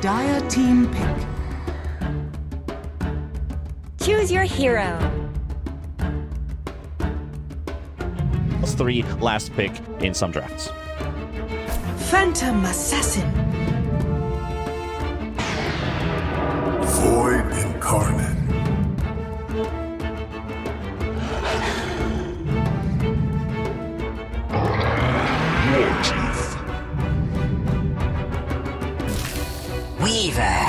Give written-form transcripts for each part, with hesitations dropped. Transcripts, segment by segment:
Dire team pick. Choose your hero. +3 last pick in some drafts. Phantom Assassin. Void Incarnate. Warchief. Weaver.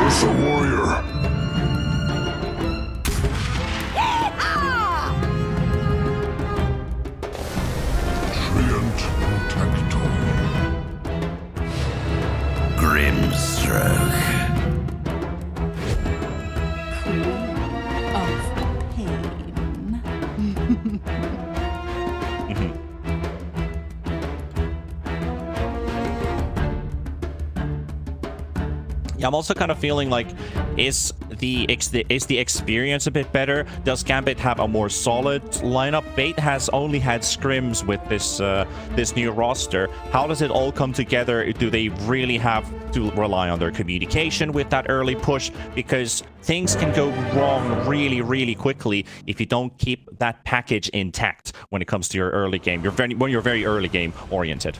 Ursa Warrior. Treant Protector. Grimstroke. Of pain. Yeah, I'm also kind of feeling like, is the experience a bit better? Does Gambit have a more solid lineup? Bait has only had scrims with this new roster. How does it all come together? Do they really have to rely on their communication with that early push? Because things can go wrong really, really quickly if you don't keep that package intact when it comes to your early game. When you're very early game oriented.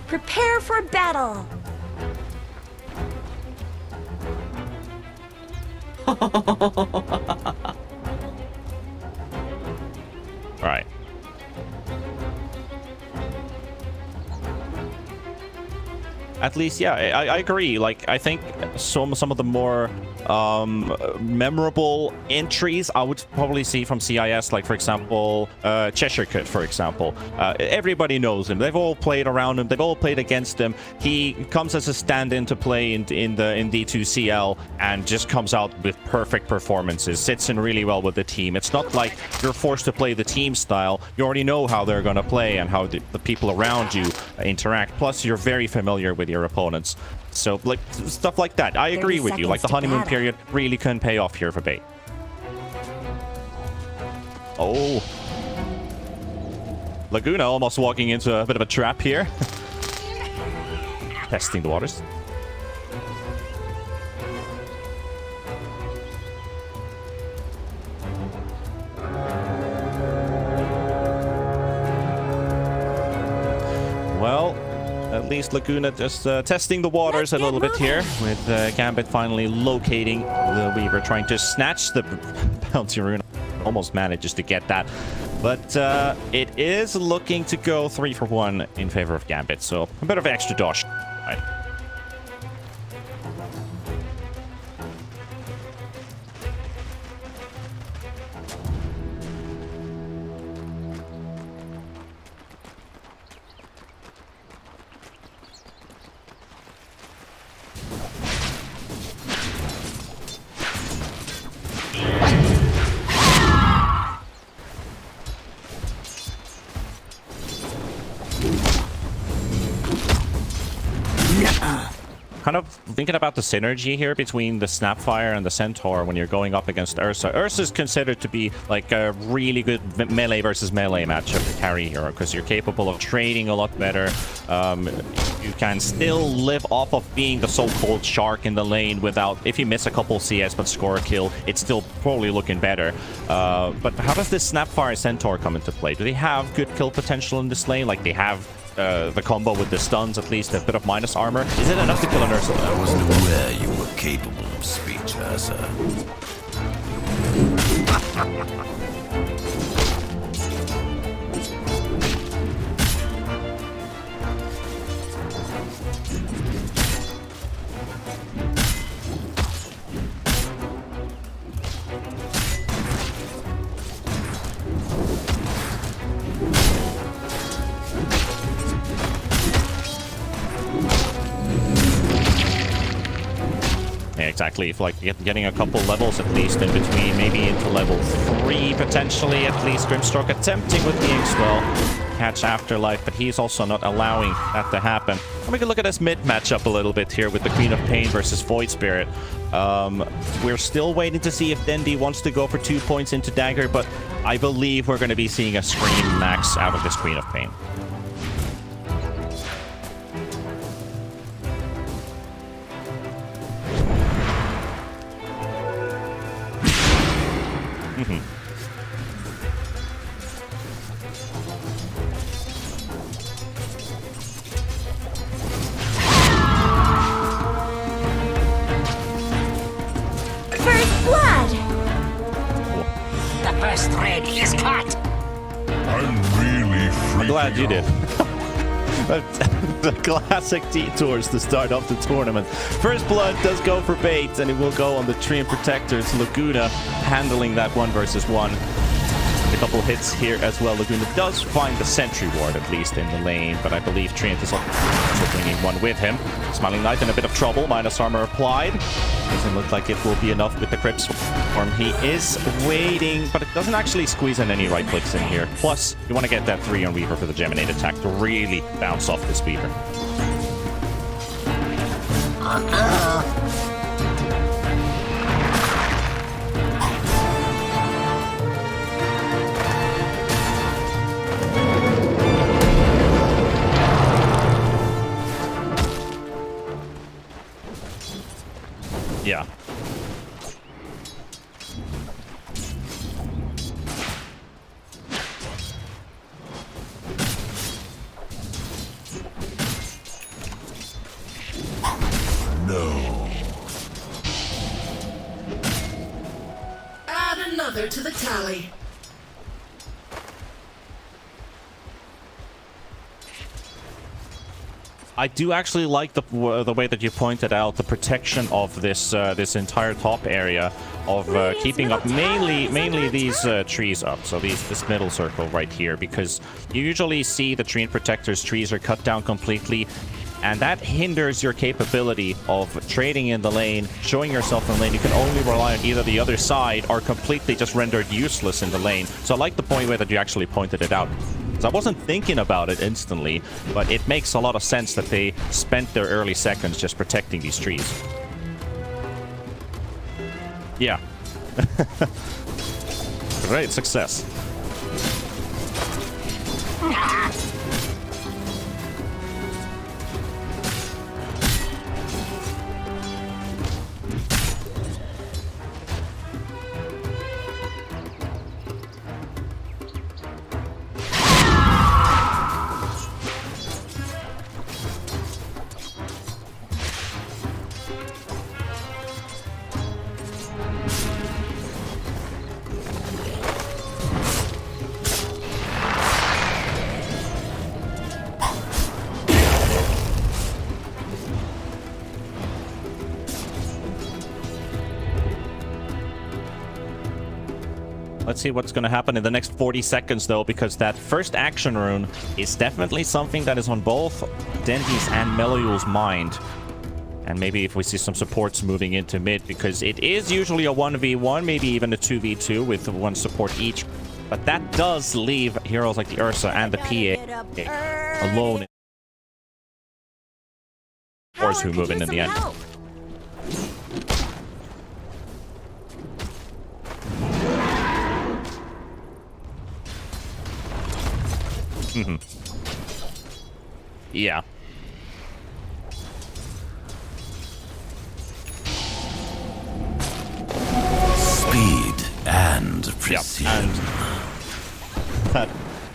Prepare for battle. Right. At least, yeah, I agree. Like, I think some of the more memorable entries I would probably see from CIS, like, for example, Cheshire Cut, for example. Everybody knows him. They've all played around him. They've all played against him. He comes as a stand-in to play in D2CL and just comes out with perfect performances. Sits in really well with the team. It's not like you're forced to play the team style. You already know how they're going to play and how the people around you interact. Plus, you're very familiar with your opponents. So, like, stuff like that. I agree with you. Like, the honeymoon period really couldn't pay off here for Bait. Oh. Laguna almost walking into a bit of a trap here. Testing the waters. Well, at least Laguna just testing the waters a little bit here, with Gambit finally locating the Weaver, trying to snatch the bounty rune. Almost manages to get that. But it is looking to go 3 for 1 in favor of Gambit, so a bit of extra dodge. Right. Kind of thinking about the synergy here between the Snapfire and the Centaur when you're going up against Ursa. Ursa is considered to be like a really good melee versus melee matchup to carry here, because you're capable of trading a lot better. You can still live off of being the so-called shark in the lane without, if you miss a couple CS but score a kill, it's still probably looking better. But how does this Snapfire Centaur come into play? Do they have good kill potential in this lane? Like they have the combo with the stuns, at least a bit of minus armor. Is it enough to kill an Ursa? I wasn't aware you were capable of speech, Ursa. Exactly, if like getting a couple levels at least in between, maybe into level 3 potentially, at least. Grimstroke attempting with the Inkswell. catch Afterlife, but he's also not allowing that to happen. And we can look at this mid matchup a little bit here with the Queen of Pain versus Void Spirit. We're still waiting to see if Dendi wants to go for 2 points into Dagger, but I believe we're going to be seeing a Scream max out of this Queen of Pain. First blood! The first thread is cut. I'm really freaking I'm glad you did. out. The classic detours to start off the tournament. First blood does go for bait, and it will go on the Treant Protectors. Laguna handling that 1 versus 1. A couple hits here as well. Laguna does find the sentry ward, at least in the lane, but I believe Treant is also bringing one with him. Smiling Knight in a bit of trouble. Minus armor applied. Doesn't look like it will be enough with the Crips form. He is waiting, but it doesn't actually squeeze in any right clicks in here. Plus, you want to get that 3 on Weaver for the Geminate attack to really bounce off this Weaver. Yeah. No. Add another to the tally. I do actually like the way that you pointed out the protection of this this entire top area of keeping up mainly these trees up. So this middle circle right here, because you usually see the Treant Protectors trees are cut down completely, and that hinders your capability of trading in the lane, showing yourself in the lane. You can only rely on either the other side or completely just rendered useless in the lane. So I like the point way that you actually pointed it out. I wasn't thinking about it instantly, but it makes a lot of sense that they spent their early seconds just protecting these trees. Yeah. Great success. Let's see what's going to happen in the next 40 seconds, though, because that first action rune is definitely something that is on both Dendi's and Meliul's mind. And maybe if we see some supports moving into mid, because it is usually a 1v1, maybe even a 2v2 with 1 support each. But that does leave heroes like the Ursa and the PA alone. Force who move in the end. Yeah. Speed and precision. And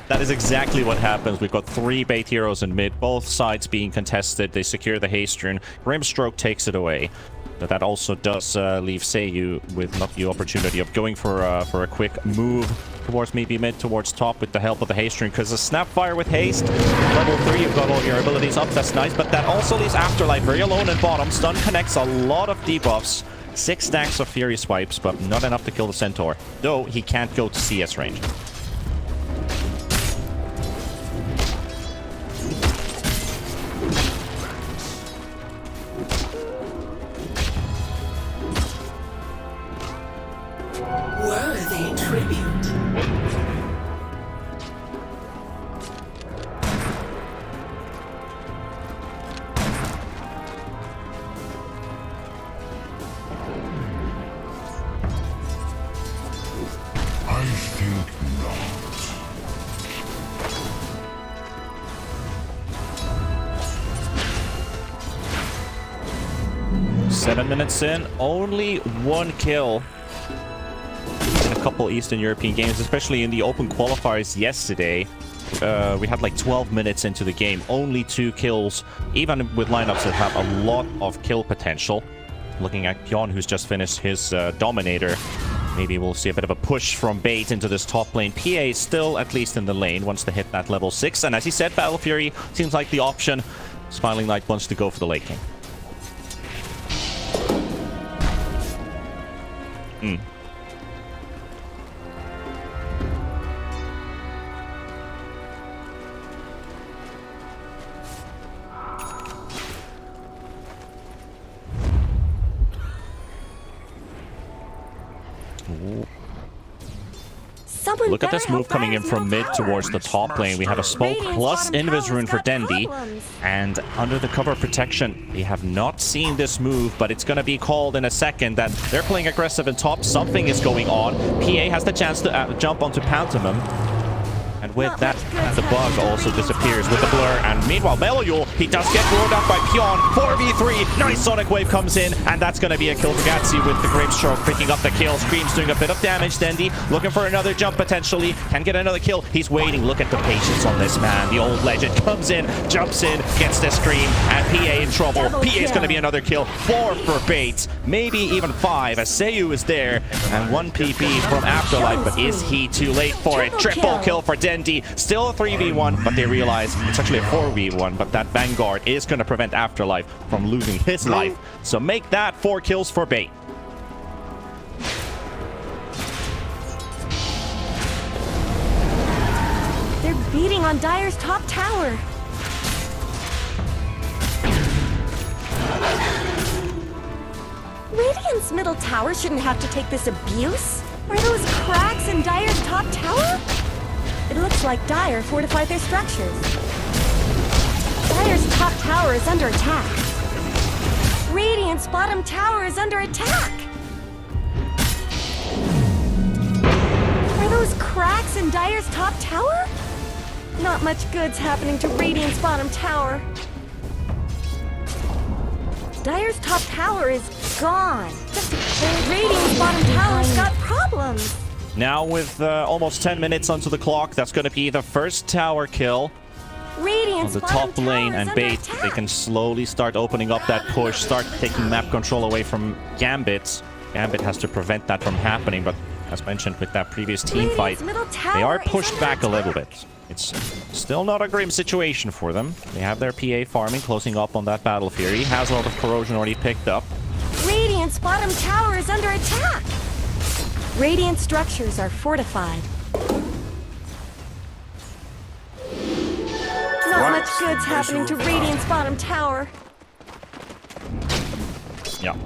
that is exactly what happens. We've got 3 bait heroes in mid, both sides being contested. They secure the haste rune. Grimstroke takes it away. But that also does leave Seiyu with not the opportunity of going for a quick move towards maybe mid, towards top with the help of the haste rune, because the Snapfire with haste, level 3, you've got all your abilities up, that's nice, but that also leaves Afterlife very alone in bottom. Stun connects a lot of debuffs, 6 stacks of Fury Swipes, but not enough to kill the Centaur, though he can't go to CS range. Worthy tribute. I think not. 7 minutes in, only 1 kill in a couple Eastern European games, especially in the open qualifiers yesterday. We had like 12 minutes into the game, only 2 kills, even with lineups that have a lot of kill potential. Looking at Pion, who's just finished his Dominator. Maybe we'll see a bit of a push from Bait into this top lane. PA is still at least in the lane, wants to hit that level 6. And as he said, Battle Fury seems like the option. Smiling Knight wants to go for the late game. Look at this move coming in from mid towards the top lane. We have a smoke plus Invis rune for Dendi. And under the cover of protection, we have not seen this move, but it's going to be called in a second that they're playing aggressive in top. Something is going on. PA has the chance to jump onto Pantomim. And with that, the bug also disappears with the blur. And meanwhile, Meliul, he does get blown up by Pion. 4v3. Nice Sonic Wave comes in. And that's going to be a kill for Gatsi with the Grimstroke picking up the kill. Scream's doing a bit of damage. Dendi looking for another jump potentially. Can get another kill. He's waiting. Look at the patience on this man. The old legend comes in, jumps in, gets the Scream. And PA in trouble. PA is going to be another kill. 4 for Bates. Maybe even 5 as Seiyu is there. And 1 PP from Afterlife. But is he too late for it? Triple kill for Dendi. Still a 3v1, but they realize it's actually a 4v1, but that Vanguard is going to prevent Afterlife from losing his life. So make that 4 kills for Bait. They're beating on Dire's top tower. Radiant's middle tower shouldn't have to take this abuse. Are those cracks in Dire's top tower? It looks like Dire fortified their structures. Dire's top tower is under attack. Radiant's bottom tower is under attack. Are those cracks in Dire's top tower? Not much good's happening to Radiant's bottom tower. Dire's top tower is gone. Radiant's bottom tower's got problems. Now with almost 10 minutes onto the clock, that's going to be the first tower kill on the top lane. And Bait, they can slowly start opening up that push, start taking map control away from Gambit. Gambit has to prevent that from happening, but as mentioned with that previous team fight, they are pushed back a little bit. It's still not a grim situation for them. They have their PA farming, closing up on that Battle Fury. Has a lot of corrosion already picked up. Radiant's bottom tower is under attack. Radiant structures are fortified. Not much good's happening to Radiant's bottom tower. Yeah.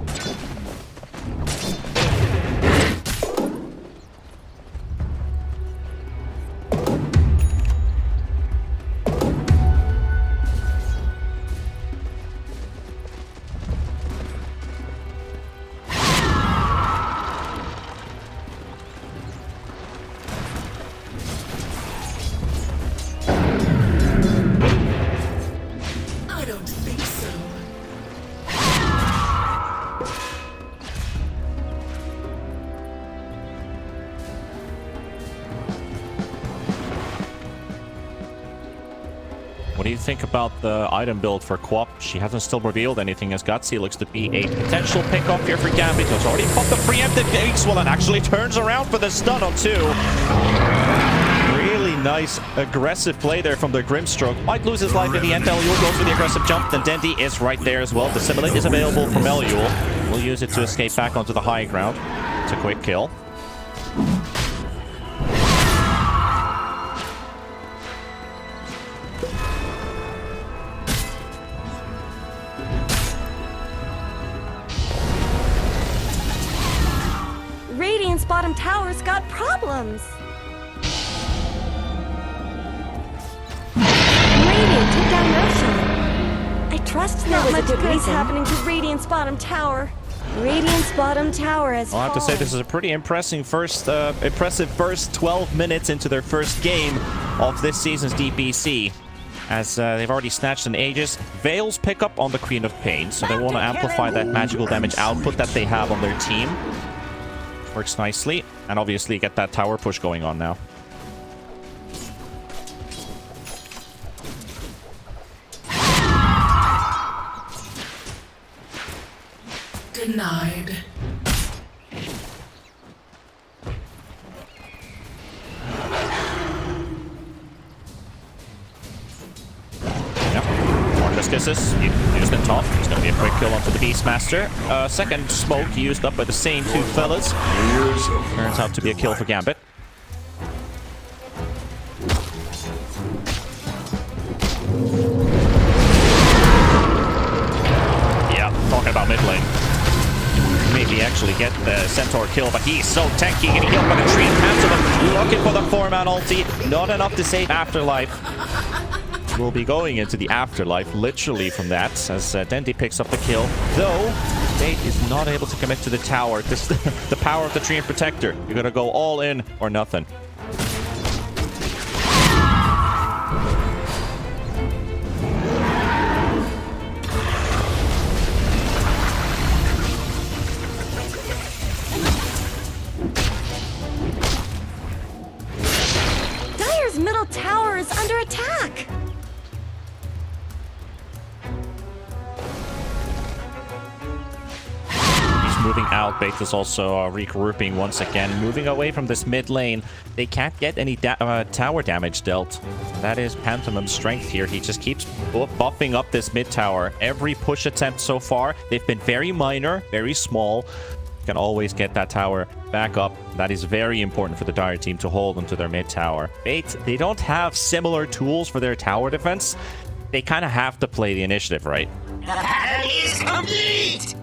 What do you think about the item build for Quap? She hasn't still revealed anything as Gutsy looks to be a potential pickup here for Gambit. He's already popped the preemptive X-Well and actually turns around for the stun on 2. Really nice aggressive play there from the Grimstroke. Might lose his life in the end. Meliul goes for the aggressive jump. Then Dendi is right there as well. Dissimulate is available for Meliul. We'll use it to escape back onto the high ground. It's a quick kill. Radiant's bottom tower's got problems. Radiant took down Roshan. I trust there was a good reason happening to Radiant's bottom tower. Radiant's bottom tower has I'll have to say fallen. this is a pretty impressive first 12 minutes into their first game of this season's DPC. As they've already snatched an Aegis. Veils pick up on the Queen of Pain, so they want to amplify that magical damage output that they have on their team. Works nicely. And obviously get that tower push going on now. Denied. Kisses, used in top. It's going to be a quick kill onto the Beastmaster. Second smoke used up by the same two fellas. Turns out to be a kill for Gambit. Yeah, talking about mid lane. Maybe actually get the Centaur kill, but he's so tanky, getting killed by the tree. Handsome, looking for the 4-man ulti. Not enough to save Afterlife. We'll be going into the afterlife, literally, from that, as Dendi picks up the kill. Though, Fate is not able to commit to the tower. This the power of the Tree and Protector. You're gonna go all in or nothing. Dire's middle tower is under attack. Moving out, Bait is also regrouping once again, moving away from this mid lane. They can't get any tower damage dealt. That is Pantomim's strength here. He just keeps buffing up this mid tower. Every push attempt so far, they've been very minor, very small. You can always get that tower back up. That is very important for the Dire team to hold onto their mid tower. Bait, they don't have similar tools for their tower defense. They kind of have to play the initiative, right? The battle is complete!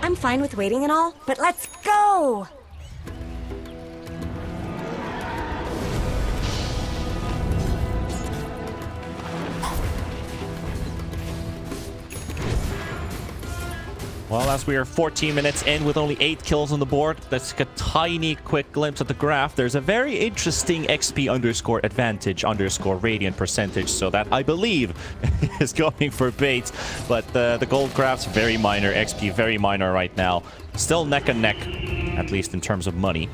I'm fine with waiting and all, but let's go! Well, as we are 14 minutes in with only 8 kills on the board, let's get a tiny quick glimpse at the graph. There's a very interesting XP underscore advantage underscore radiant percentage, so that I believe is going for Bait. But the gold graph's very minor, XP very minor right now. Still neck and neck, at least in terms of money.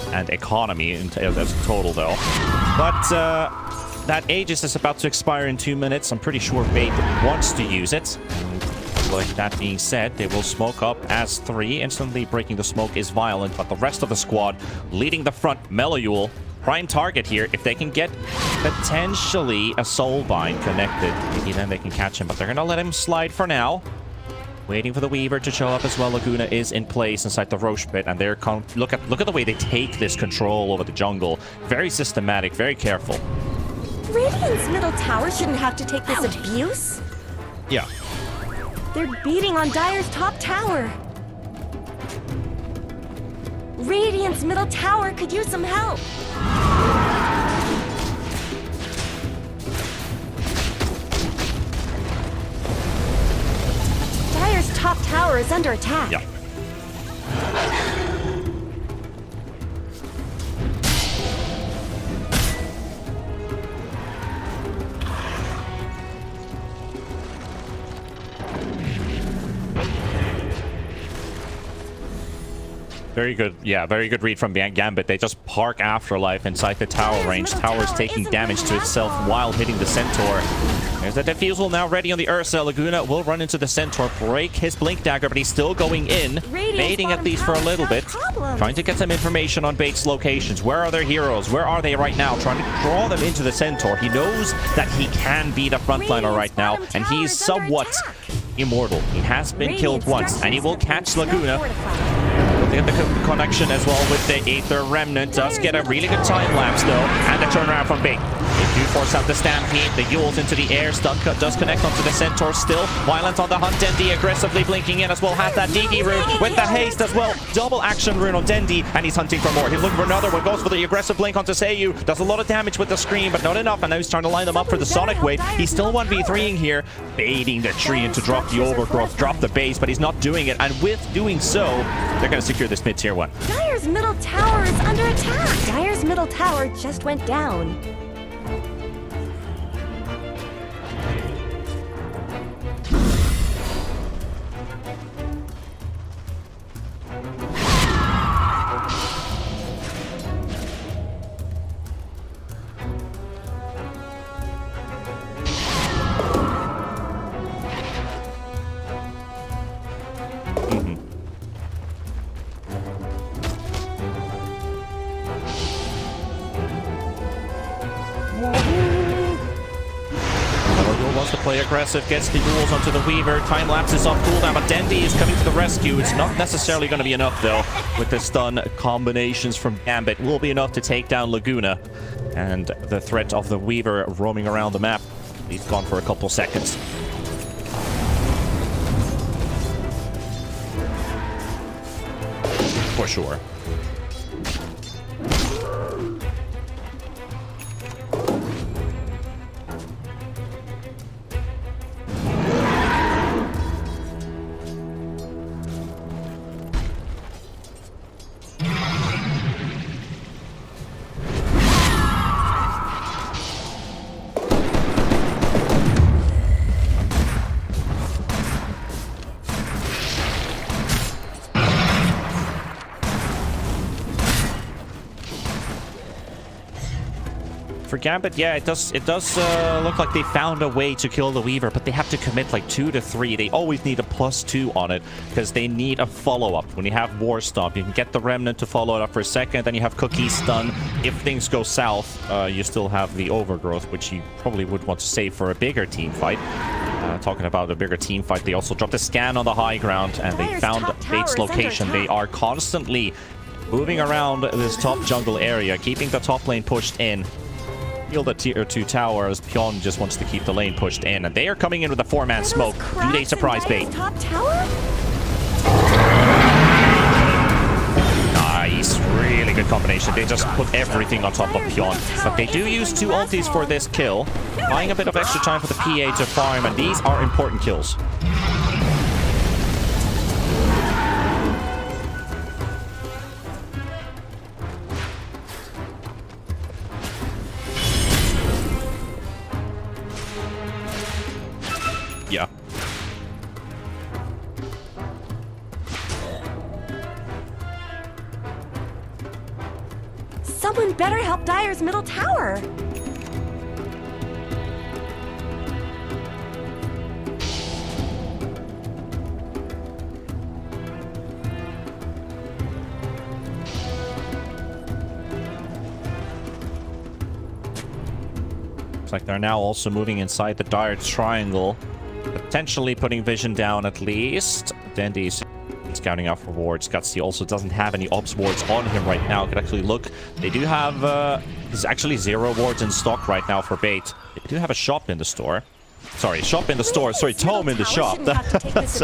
And economy as a total, though. But that Aegis is about to expire in 2 minutes. I'm pretty sure Bait wants to use it. Like that being said, they will smoke up as 3. Instantly breaking the smoke is violent, but the rest of the squad leading the front. Melayul, prime target here. If they can get potentially a soulbind connected, maybe then they can catch him, but they're gonna let him slide for now. Waiting for the Weaver to show up as well. Laguna is in place inside the Roche pit, and they're look at the way they take this control over the jungle. Very systematic, very careful. Radiant's middle tower shouldn't have to take this abuse. Yeah. They're beating on Dire's top tower. Radiant's middle tower could use some help. Dire's top tower is under attack. Yeah. Very good. Yeah, very good read from Gambit. They just park Afterlife inside the tower range. Tower's taking damage to itself while hitting the Centaur. There's the defusal now ready on the Ursa. Laguna will run into the Centaur, break his Blink Dagger, but he's still going in, baiting at least for a little bit. Trying to get some information on Bait's locations. Where are their heroes? Where are they right now? Trying to draw them into the Centaur. He knows that he can be the frontliner right now, and he's somewhat immortal. He has been killed once, and he will catch Laguna. They get the connection as well with the Aether Remnant. Does get a really good time lapse though, and the turnaround from Bait. They do force out the Stampede. The Yules into the air. Stun cut does connect onto the Centaur still. Violent on the hunt. Dendi aggressively blinking in as well. Has that DD rune with the haste as well. Double action rune on Dendi, and he's hunting for more. He's looking for another one. Goes for the aggressive blink onto Seiyu. Does a lot of damage with the screen, but not enough. And now he's trying to line them up for the Sonic Wave. He's still 1v3ing here, baiting the tree and to drop the Overgrowth, drop the base, but he's not doing it. And with doing so, they're going to secure this mid-tier 1. Dire's middle tower is under attack. Dire's middle tower just went down. Wants to play aggressive, gets the rules onto the Weaver. Time lapses off cooldown, but Dendi is coming to the rescue. It's not necessarily going to be enough though. With the stun combinations from Gambit, will be enough to take down Laguna. And the threat of the Weaver roaming around the map, he's gone for a couple seconds. For sure. For Gambit, yeah, it does look like they found a way to kill the Weaver, but they have to commit like 2 to 3. They always need a +2 on it because they need a follow-up. When you have War Stomp, you can get the Remnant to follow it up for a second, then you have Cookie Stun. If things go south, you still have the Overgrowth, which you probably would want to save for a bigger team fight. Talking about a bigger team fight, they also dropped a scan on the high ground, and they found Bait's location. They are constantly moving around this top jungle area, keeping the top lane pushed in. Heal the tier 2 tower as Pion just wants to keep the lane pushed in, and they are coming in with a 4-man smoke. Do they surprise Bait? Top tower? Nice, really good combination. They just put everything on top of Pion, but they do use 2 ultis for this kill, buying a bit of extra time for the PA to farm, and these are important kills. Yeah. Someone better help Dire's middle tower. Looks like they're now also moving inside the Dire Triangle. Potentially putting vision down at least. Dendi's scouting out for wards. Gutsy also doesn't have any ops wards on him right now. Could actually look. They do have... there's actually 0 wards in stock right now for Bait. They do have a shop in the store. Sorry, shop in the store. Sorry, tome in the shop. That's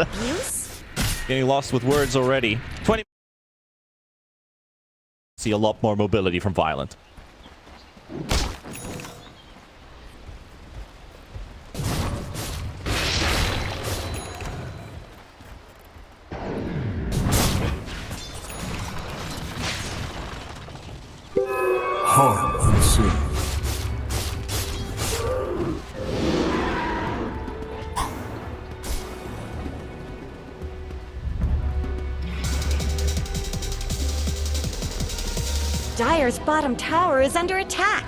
getting lost with words already. 20... See a lot more mobility from Violent. Harm unseen. Dire's bottom tower is under attack.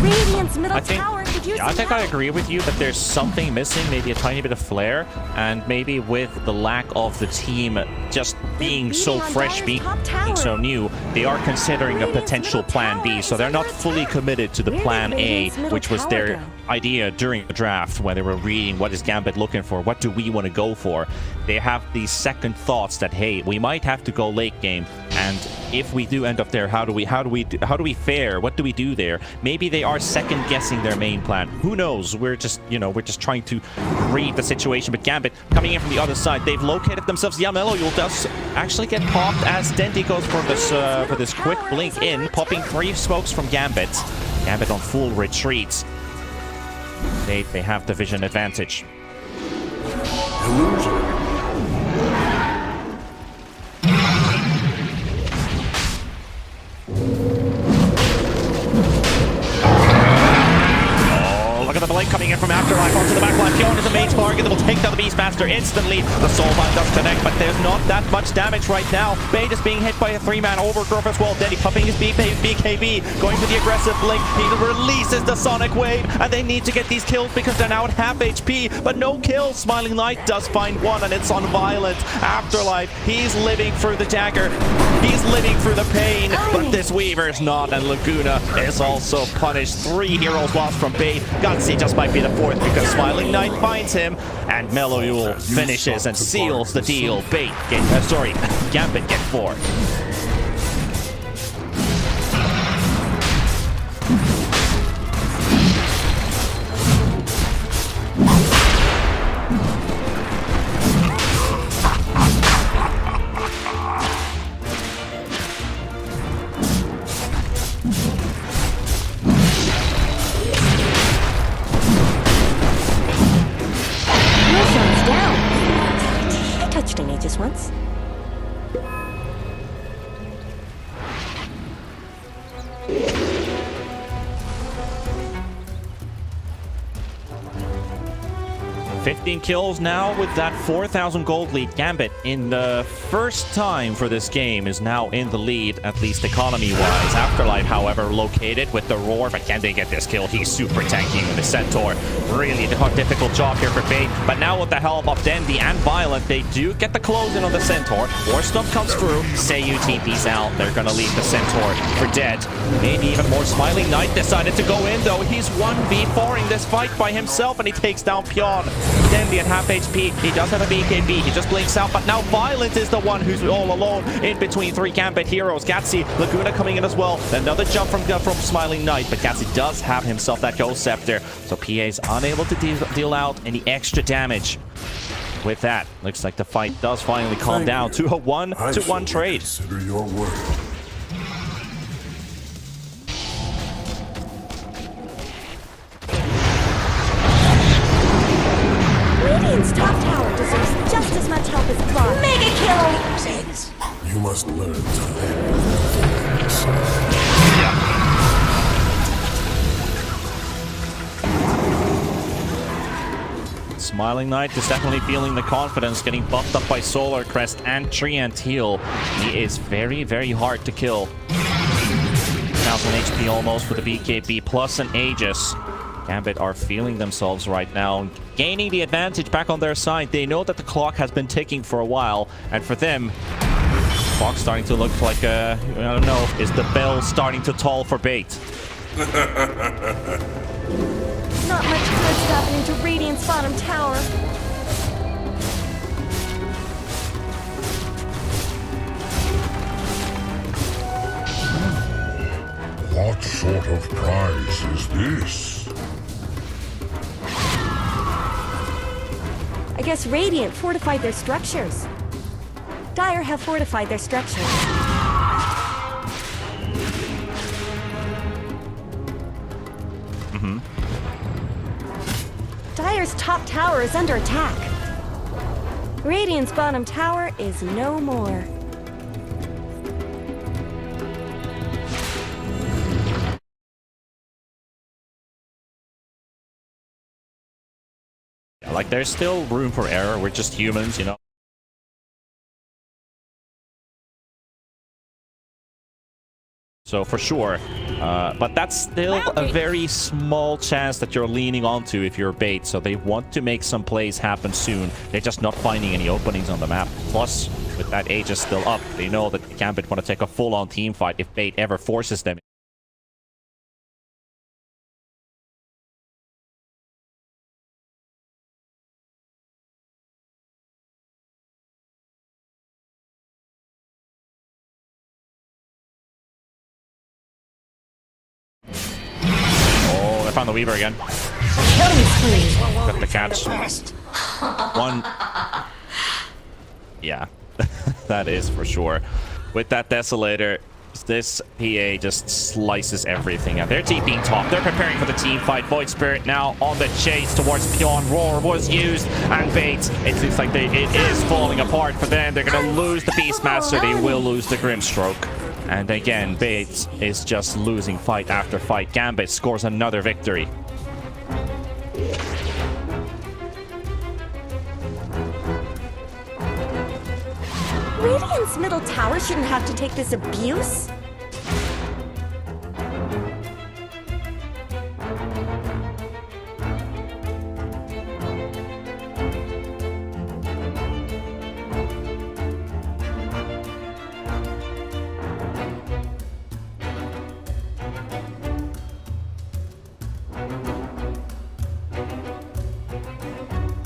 Radiant's middle tower, did you see I think that? I agree with you that there's something missing, maybe a tiny bit of flair, and maybe with the lack of the team just being so fresh, being so new, they are considering a potential plan B, so they're not fully committed to the plan A, which was their idea during the draft when they were reading what is Gambit looking for, what do we want to go for. They have these second thoughts that, hey, we might have to go late game, and if we do end up there, how do we fare? What do we do there? Maybe they are second guessing their main plan. Who knows? We're just trying to read the situation. But Gambit coming in from the other side, they've located themselves. Melo does actually get popped as Dendi goes for this quick blink in, popping 3 smokes from Gambit. Gambit on full retreat. They have the vision advantage. Illusion. The blink coming in from Afterlife onto the backline. Pion is the main target that will take down the Beastmaster instantly. The Soulbind does connect, but there's not that much damage right now. Bait is being hit by a 3-man overgrowth as well. Denny pumping his BKB, going for the aggressive blink. He releases the Sonic Wave, and they need to get these kills because they're now at half HP, but no kills. Smiling Knight does find one, and it's on Violent. Afterlife, he's living through the dagger. He's living through the pain, but this Weaver's not, and Laguna is also punished. 3 heroes lost from Bait. Gutsy just might be the 4th because Smiling Knight finds him, and Melloyul finishes and seals the deal. Gambit get 4. Once. 15 kills now with that 4,000 gold lead. Gambit, in the first time for this game, is now in the lead, at least economy-wise. Afterlife, however, located with the Roar, but can they get this kill? He's super tanky with the Centaur. Really difficult job here for Bait, but now with the help of Dendi and Violent, they do get the close in on the Centaur. War Stomp comes through. Seiyu TP's out. They're gonna leave the Centaur for dead. Maybe even more. Smiling Knight decided to go in, though. He's 1v4ing this fight by himself, and he takes down Pion. Dendi at half HP. He does have a BKB. He just blinks out, but now Violent is the one who's all alone in between 3 Gambit heroes. Gatsy, Laguna coming in as well. Another jump from Smiling Knight, but Gatsy does have himself that Ghost Scepter, so PA's unable to deal out any extra damage. With that, looks like the fight does finally calm down to a 1-to-1 trade. Consider your word. Radiant's top tower deserves just as much help as Clark. Mega kill! You must learn to live. Smiling Knight is definitely feeling the confidence, getting buffed up by Solar Crest and Treant Heal. He is very, very hard to kill. 1,000 HP almost with a BKB plus an Aegis. Gambit are feeling themselves right now, gaining the advantage back on their side. They know that the clock has been ticking for a while, and for them, the clock's starting to look like I don't know, is the bell starting to toll for Bait? Not much good's happening to Radiant's bottom tower. What sort of prize is this? I guess Radiant fortified their structures. Dire have fortified their structures. Dire's top tower is under attack. Radiant's bottom tower is no more. Yeah, like, there's still room for error. We're just humans, you know. So for sure, but that's still a very small chance that you're leaning onto if you're bait. So they want to make some plays happen soon. They're just not finding any openings on the map. Plus, with that Aegis still up, they know that Gambit want to take a full-on team fight if bait ever forces them. I found the Weaver again. Got the catch. One. Yeah, that is for sure. With that Desolator, this PA just slices everything. And they're TPing top. They're preparing for the team fight. Void Spirit now on the chase towards Pion. Roar was used. And Bait, it seems like it is falling apart for them. They're going to lose the Beastmaster. They will lose the Grimstroke. And again, Bait is just losing fight after fight. Gambit scores another victory. Radiant's middle tower shouldn't have to take this abuse.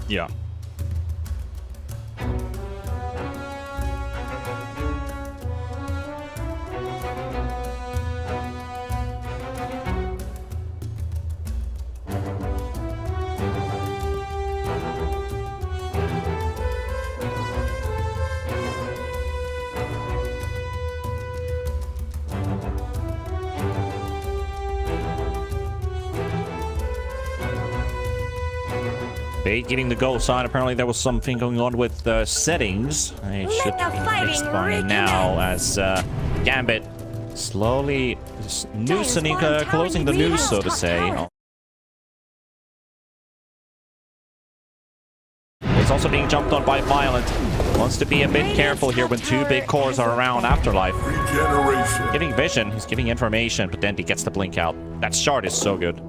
Yeah. Bait getting the go sign. Apparently there was something going on with the settings. It should be fixed by now as Gambit slowly noosing, closing the noose, so to say. It's also being jumped on by Violent. Wants to be a bit careful here when two big cores are around Afterlife. Regeneration. Giving vision, he's giving information, but then he gets the blink out. That shard is so good.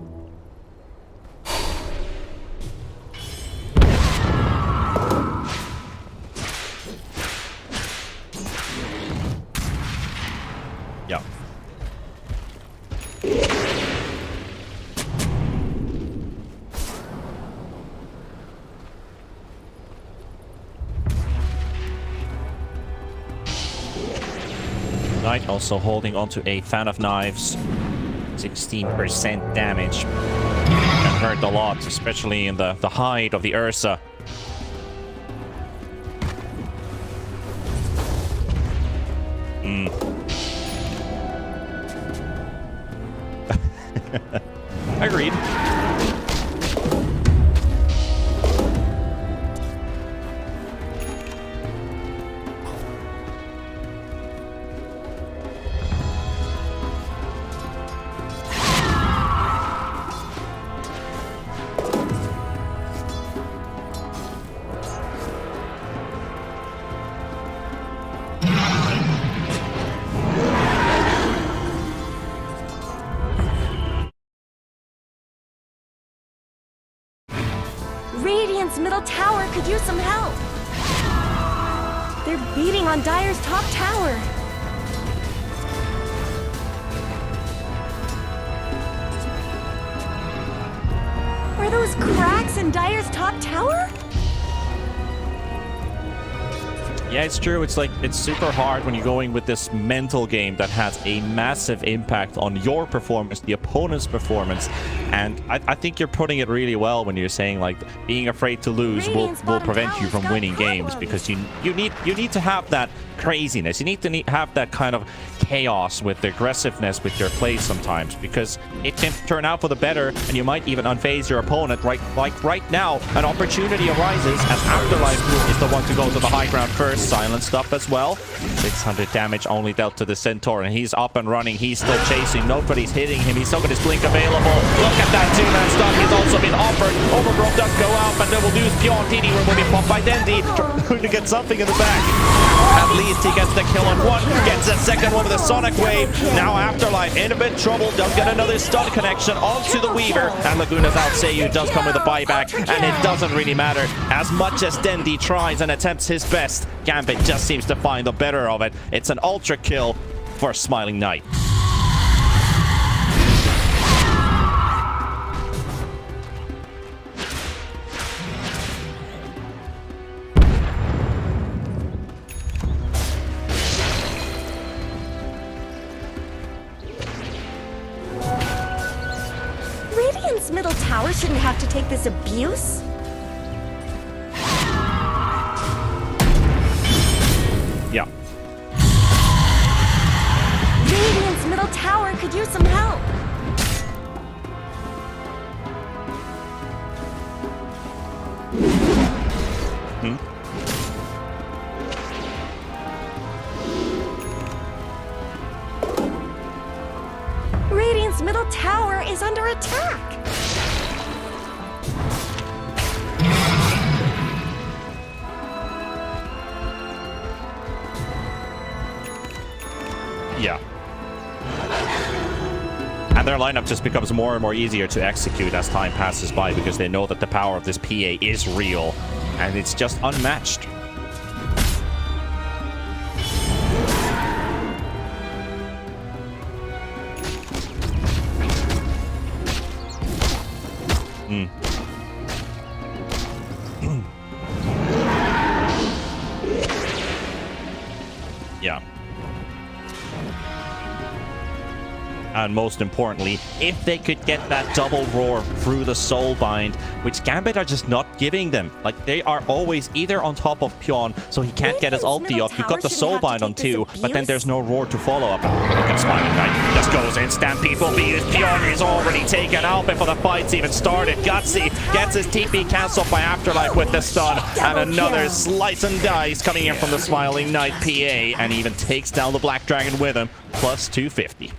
Yeah. Knight also holding onto a Fan of Knives. 16% damage. That hurt a lot, especially in the hide of the Ursa. Agreed. Radiant's middle tower could use some help. They're beating on Dire's top tower. Are those cracks in Dire's top tower? Yeah, it's true. It's like, it's super hard when you're going with this mental game that has a massive impact on your performance, the opponent's performance. And I think you're putting it really well when you're saying, like, being afraid to lose will prevent you from winning games, because you need to have that craziness. You need to have that kind of chaos with the aggressiveness with your play sometimes, because it can turn out for the better, and you might even unphase your opponent. Like right now, an opportunity arises as Afterlife is the one to go to the high ground first. Silenced up as well. 600 damage only dealt to the Centaur, and he's up and running. He's still chasing. Nobody's hitting him. He's still got his blink available. Look at that two-man stun. He's also been offered. Overgrowth does go out, but they will lose Pion. TD will be popped by Dendi. Trying to get something in the back. At least he gets the kill on one. Gets the second one with a Sonic Wave. Now Afterlife in a bit of trouble. Does get another stun connection onto the Weaver. And Laguna's out. Seiyu does come with a buyback. And it doesn't really matter. As much as Dendi tries and attempts his best, Gambit just seems to find the better of it. It's an ultra kill for Smiling Knight. Radiant's middle tower shouldn't have to take this abuse. Yeah. Radiant's middle tower could use some help. Radiant's middle tower is under attack. Yeah. And their lineup just becomes more and more easier to execute as time passes by, because they know that the power of this PA is real, and it's just unmatched. Yeah. And most importantly, if they could get that double roar through the soul bind, which Gambit are just not giving them. Like, they are always either on top of Pion, so he can't get his ulti up. You've got the soul bind on 2, but then there's no roar to follow up. Look at Smiling Knight. Just goes in, Stampede will beat it. Pion is already taken out before the fight's even started. Gutsy gets his TP cancelled by Afterlife with the stun. And another slice and dice coming in from the Smiling Knight PA, and even takes down the Black Dragon with him. Plus 250.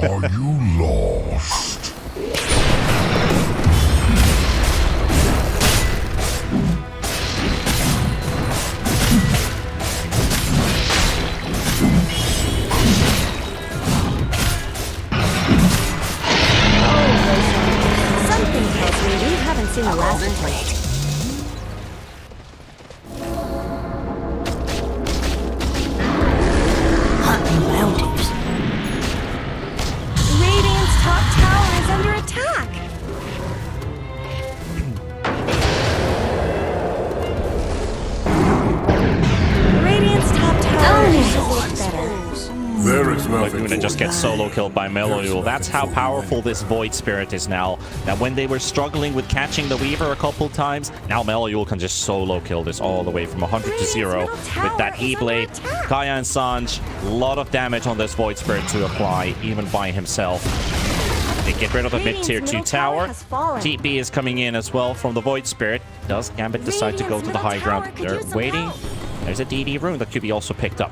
Are you lost? Something tells me we haven't seen the last of it. Radiant's top tower is under attack. Radiant's top tower should look better. There is nothing. Laguna just gets solo killed by Melody. That's how powerful this Void Spirit is now. That when they were struggling with catching the Weaver a couple times, now Melody can just solo kill this all the way from 100 to 0 with that E-Blade. Kaya and Sanj, a lot of damage on this Void Spirit to apply, even by himself. They get rid of the mid-tier 2 tower. TP is coming in as well from the Void Spirit. Does Gambit decide to go to the high ground? They're waiting. There's a DD rune that could be also picked up.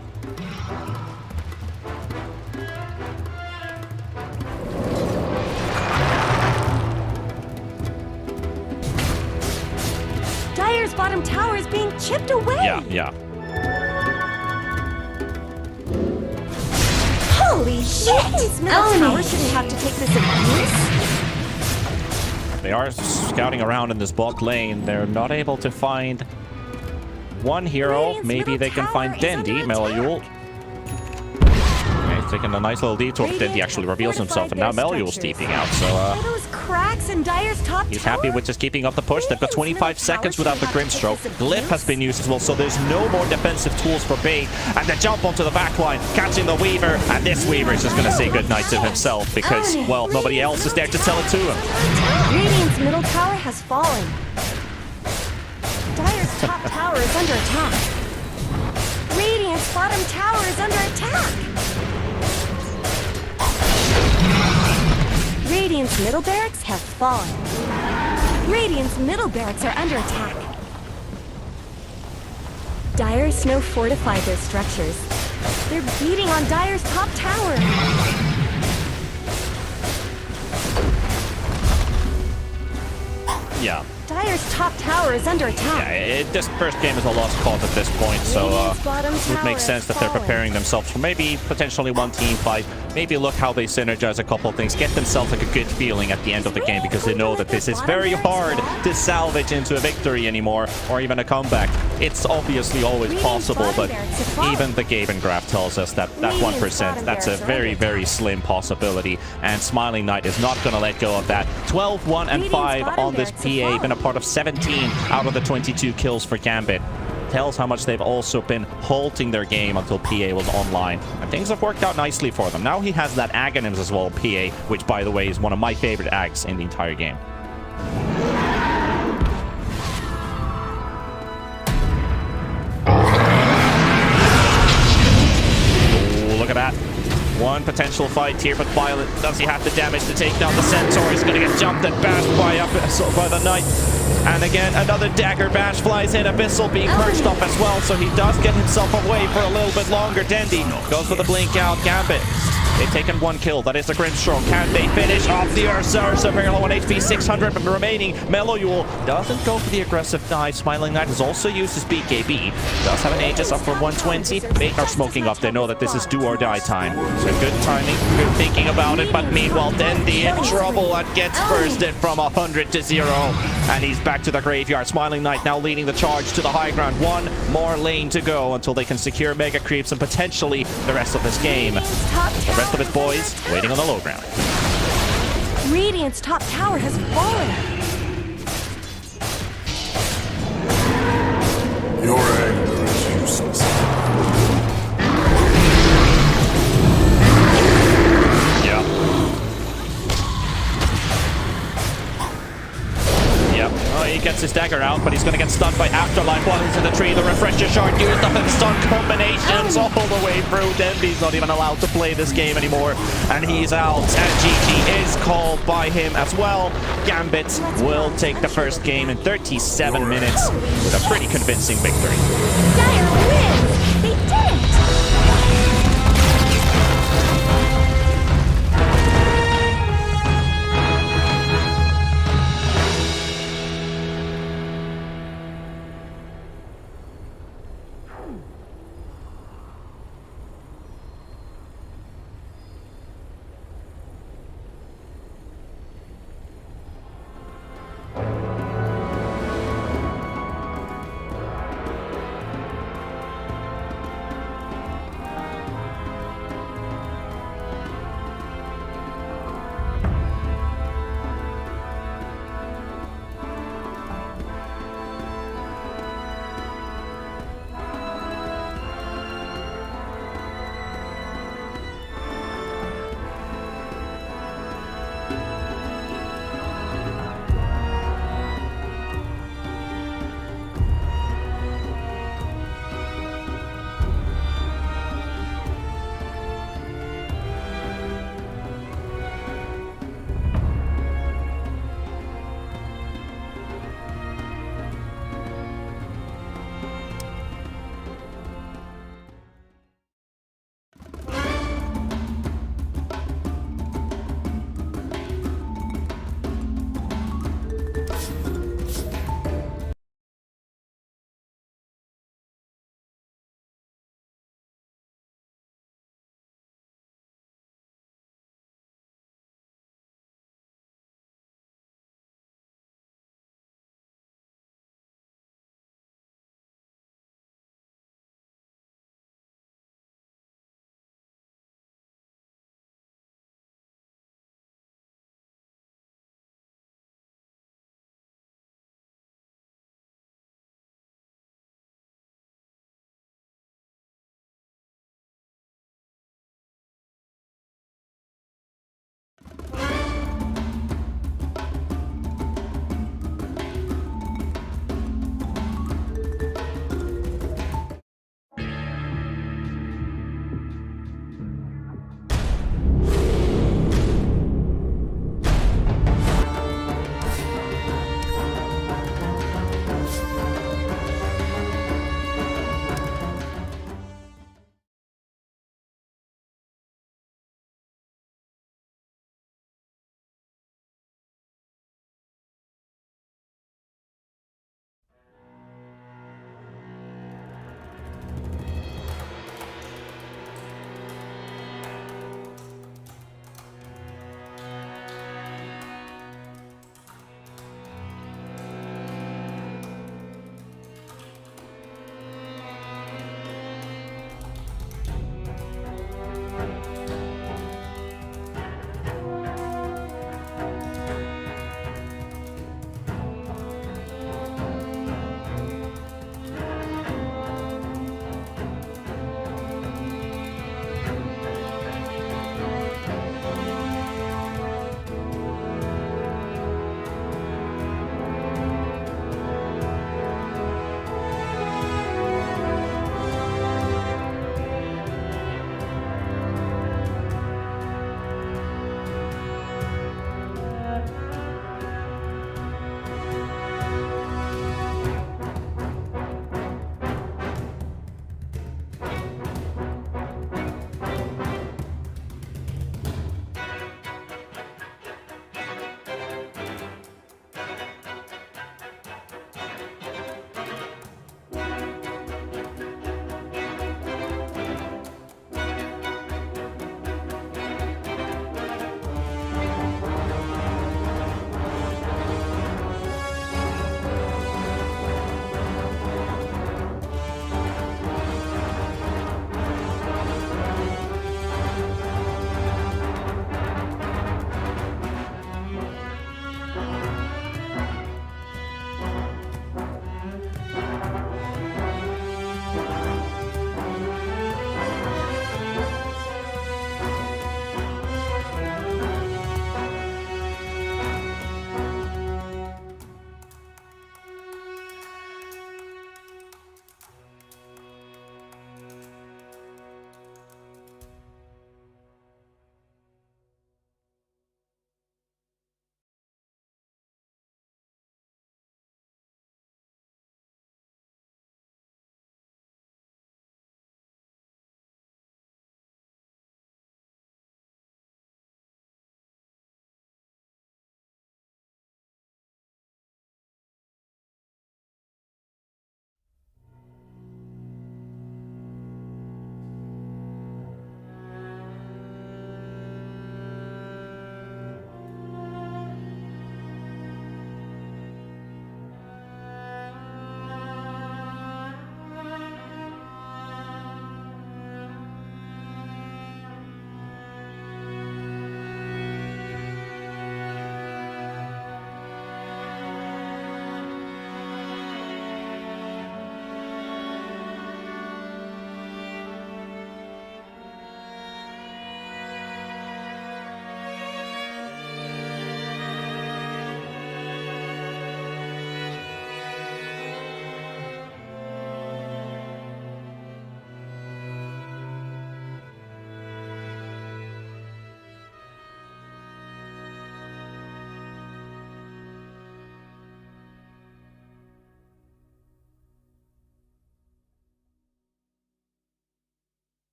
Dire's bottom tower is being chipped away. Yeah. Holy shit! Radiant's middle tower shouldn't have to take this abuse. They are scouting around in this bot lane. They're not able to find one hero. Maybe they can find Dendi. Meliul. Okay, taking a nice little detour. Dendi actually reveals himself, and now Meliul's TPing out. So, cracks in Dire's top He's tower? happy with just keeping up the push. They've got 25 seconds without the Grimstroke. Glyph has been used as well, so there's no more defensive tools for Bait. And the jump onto the backline, catching the Weaver. And this Weaver is just going to say goodnight to himself because, well, nobody else is there to tell it to him. Radiant's middle tower has fallen. Dire's top tower is under attack. Radiant's bottom tower is under attack. Radiant's middle barracks have fallen. Radiant's middle barracks are under attack. Dire Snow fortified their structures. They're beating on Dire's top tower. Yeah. Dire's top tower is under attack. This first game is a lost cause at this point, so it would make sense that they're preparing themselves for maybe potentially one team fight. Maybe look how they synergize a couple of things, get themselves like a good feeling at the end of the game because they know that this is very hard to salvage into a victory anymore or even a comeback. It's obviously always possible, but even the Gaben graph tells us that that 1%, that's a very, very slim possibility, and Smiling Knight is not going to let go of that. 12, 1, and 5 on this PA, been a part of 17 out of the 22 kills for Gambit. Tells how much they've also been halting their game until PA was online. And things have worked out nicely for them. Now he has that Aghanims as well, PA, which by the way is one of my favorite Ags in the entire game. Oh, look at that. One potential fight here, but Violet, does he have the damage to take down the Centaur? He's going to get jumped and bashed by the Knight. And again, another dagger bash flies in. Abyssal being perched up as well, so he does get himself away for a little bit longer. Dendi goes for the blink out. Gambit, they've taken one kill. That is the Grimstroke. Can they finish off the Ursa? Ursa very low on HP, 600 remaining. Melloyule doesn't go for the aggressive dive. Smiling Knight has also used his BKB. Does have an Aegis up for 120. Bait are smoking up. They know that this is do or die time. So good timing, good thinking about it. But meanwhile, Dendi in trouble and gets bursted from 100 to 0. And he's back to the graveyard. Smiling Knight now leading the charge to the high ground. One more lane to go until they can secure Mega Creeps and potentially the rest of this game. The rest of his boys waiting on the low ground. Radiant's top tower has fallen. Your anger is useless. Oh, he gets his dagger out, but he's going to get stunned by Afterlife while he's in the tree. The refresher shard used up and stun combinations all the way through. Dendi's not even allowed to play this game anymore, and he's out. And GG is called by him as well. Gambit will take the first game in 37 minutes with a pretty convincing victory. Dire wins! They didn't!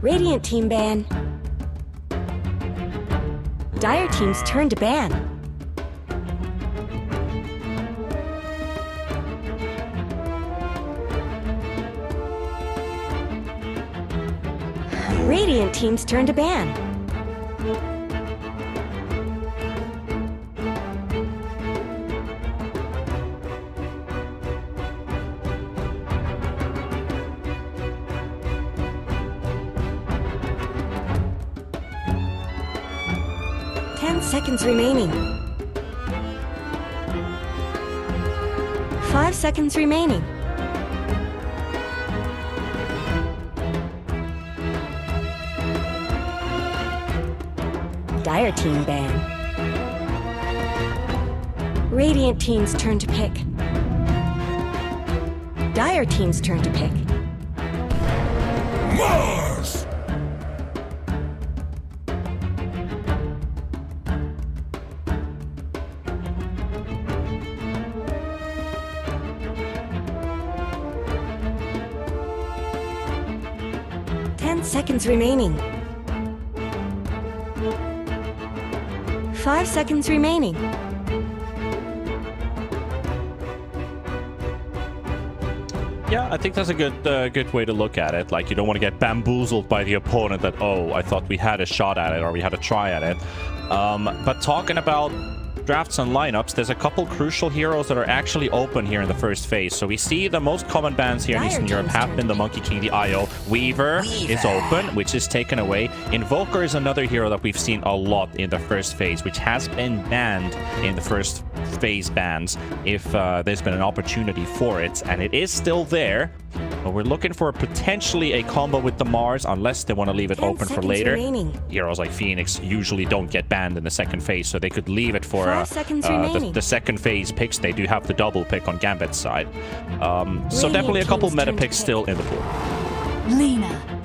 Radiant team ban. Dire team's turn to ban. Radiant team's turn to ban. Seconds remaining. 5 seconds remaining. Dire team ban. Radiant team's turn to pick. Dire team's turn to pick. Mars! 10 seconds remaining. 5 seconds remaining. Yeah, I think that's a good way to look at it. Like, you don't want to get bamboozled by the opponent that, oh, I thought we had a shot at it or we had a try at it. But talking about drafts and lineups, there's a couple crucial heroes that are actually open here in the first phase. So we see the most common bans here in Eastern Europe have been the Monkey King, the IO. Weaver is open, which is taken away. Invoker is another hero that we've seen a lot in the first phase, which has been banned in the first phase bans if there's been an opportunity for it, and it is still there. But we're looking for potentially a combo with the Mars, unless they want to leave it open for later. Remaining. Heroes like Phoenix usually don't get banned in the second phase, so they could leave it for the second phase picks. They do have the double pick on Gambit's side. So definitely a couple meta picks still in the pool. Lena.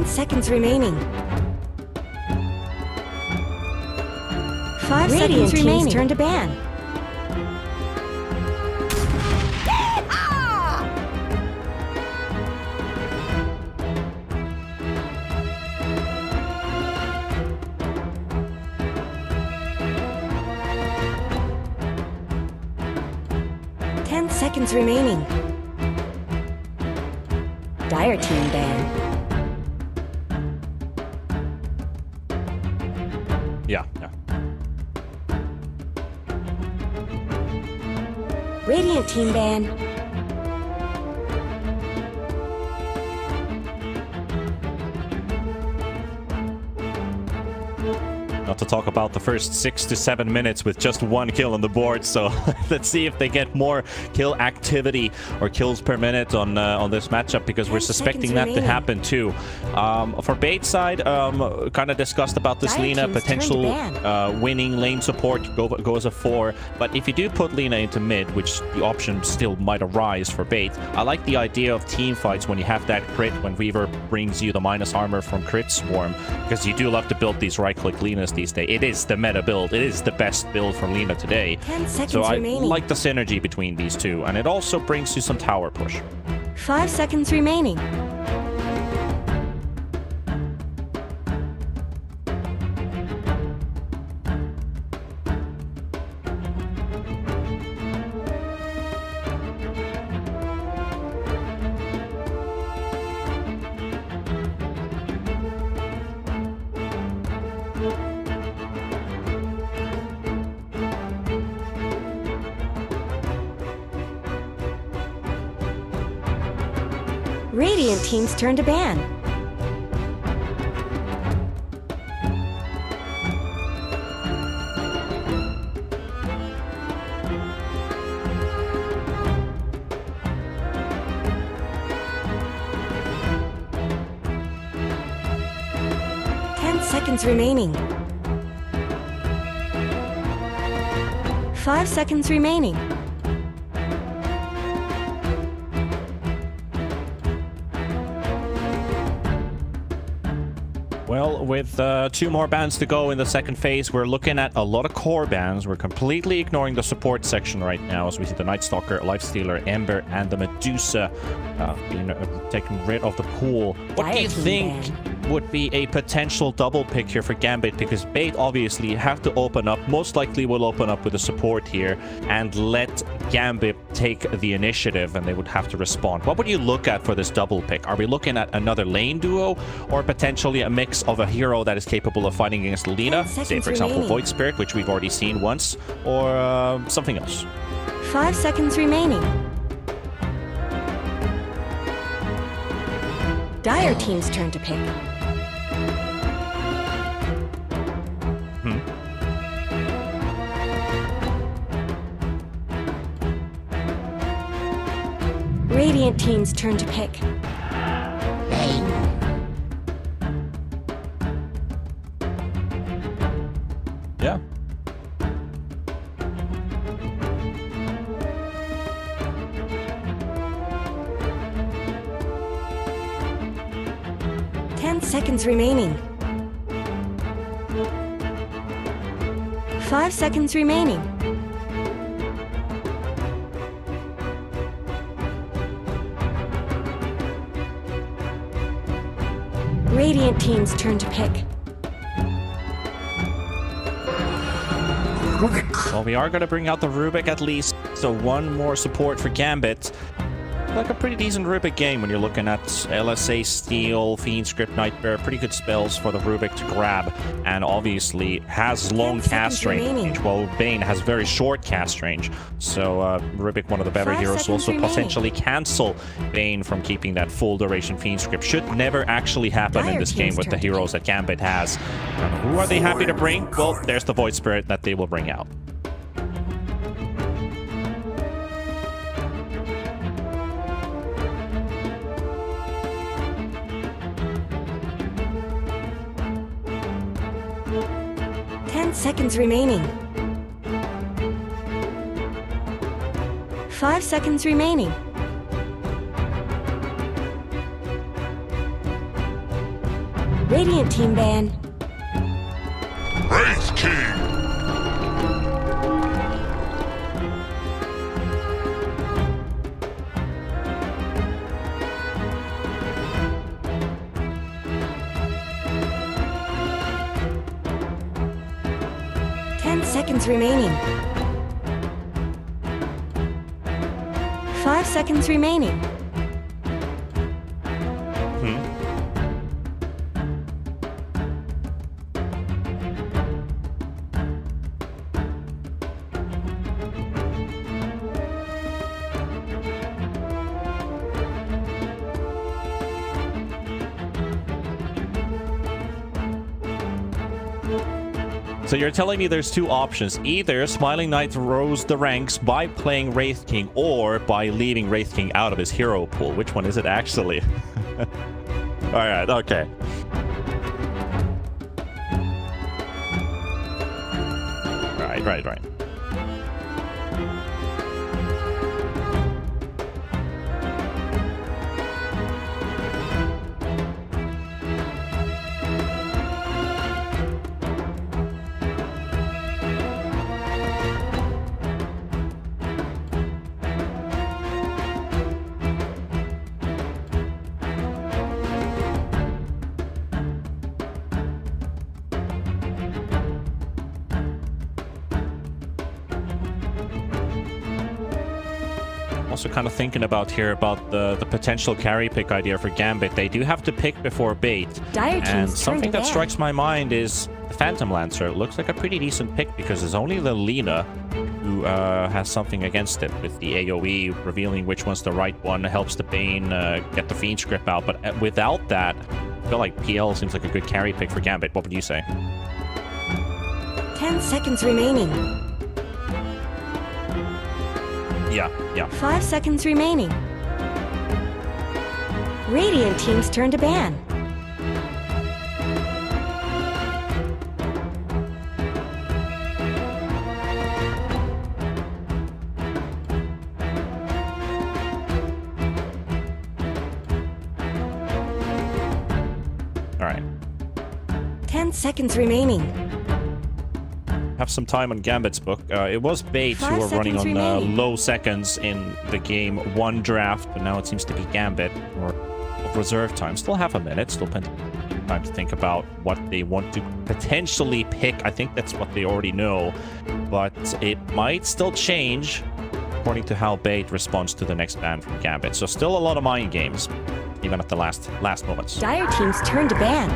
Seconds remaining. 5 seconds remaining. Turn to ban. Seconds remaining. Dire team ban. Yeah. Radiant team ban. Not to talk about the first 6 to 7 minutes with just 1 kill on the board, so let's see if they get more kill activity or kills per minute on this matchup, because we're suspecting that to happen too. For bait side, kind of discussed about this Lena potential winning lane support goes a 4, but if you do put Lena into mid, which the option still might arise for bait, I like the idea of team fights when you have that crit, when Weaver brings you the minus armor from crit swarm, because you do love to build these right-click Lenas these days. It is the meta build. It is the best build for Lena today. So I like the synergy between these two, and it also brings you some tower push. 5 seconds remaining. Radiant team's turn to ban. Seconds remaining. 5 seconds remaining. Well, with 2 more bans to go in the second phase, we're looking at a lot of core bans. We're completely ignoring the support section right now, as we see the Night Stalker, Lifestealer, Ember, and the Medusa being taken rid of the pool. What do you think would be a potential double pick here for Gambit? Because Bait obviously have to open up, most likely will open up with the support here, and let Gambit take the initiative, and they would have to respond. What would you look at for this double pick? Are we looking at another lane duo, or potentially a mix of a hero that is capable of fighting against Lina, say for example Void Spirit, which we've already seen once, or something else? 5 seconds remaining. Dire team's turn to pick. Radiant team's turn to pick. Yeah. Seconds remaining. 5 seconds remaining. Radiant team's turn to pick. Well, we are going to bring out the Rubik at least, so 1 more support for Gambit. Like a pretty decent Rubik game when you're looking at LSA, Steel, Fiend Script, Nightmare. Pretty good spells for the Rubik to grab, and obviously has long cast range, while Bane has very short cast range. So Rubik, one of the better heroes, will also potentially cancel Bane from keeping that full duration Fiend Script. Should never actually happen in this game with the heroes that Gambit has. Who are they happy to bring? Well, there's the Void Spirit that they will bring out. Seconds remaining. 5 seconds remaining. Radiant team ban. Wraith King! 10 seconds remaining. 5 seconds remaining. So you're telling me there's 2 options. Either Smiling Knight rose the ranks by playing Wraith King, or by leaving Wraith King out of his hero pool. Which one is it actually? Alright, okay. Right. Also kind of thinking about here about the potential carry pick idea for Gambit. They do have to pick before Bait, and something that strikes my mind is the Phantom Lancer. It looks like a pretty decent pick because there's only the Lina who has something against it with the AoE, revealing which one's the right one, helps the Bane get the Fiend Script out. But without that, I feel like PL seems like a good carry pick for Gambit. What would you say? 10 seconds remaining. Yeah. 5 seconds remaining. Radiant team's turn to ban. All right. 10 seconds remaining. Have some time on Gambit's book. It was Bait who 5 were running on seconds remaining. low seconds in the game 1 draft, but now it seems to be Gambit or reserve time. Still half a minute, still plenty of time to think about what they want to potentially pick. I think that's what they already know, but it might still change according to how Bait responds to the next ban from Gambit. So still a lot of mind games, even at the last moments. Dire team's turn to ban.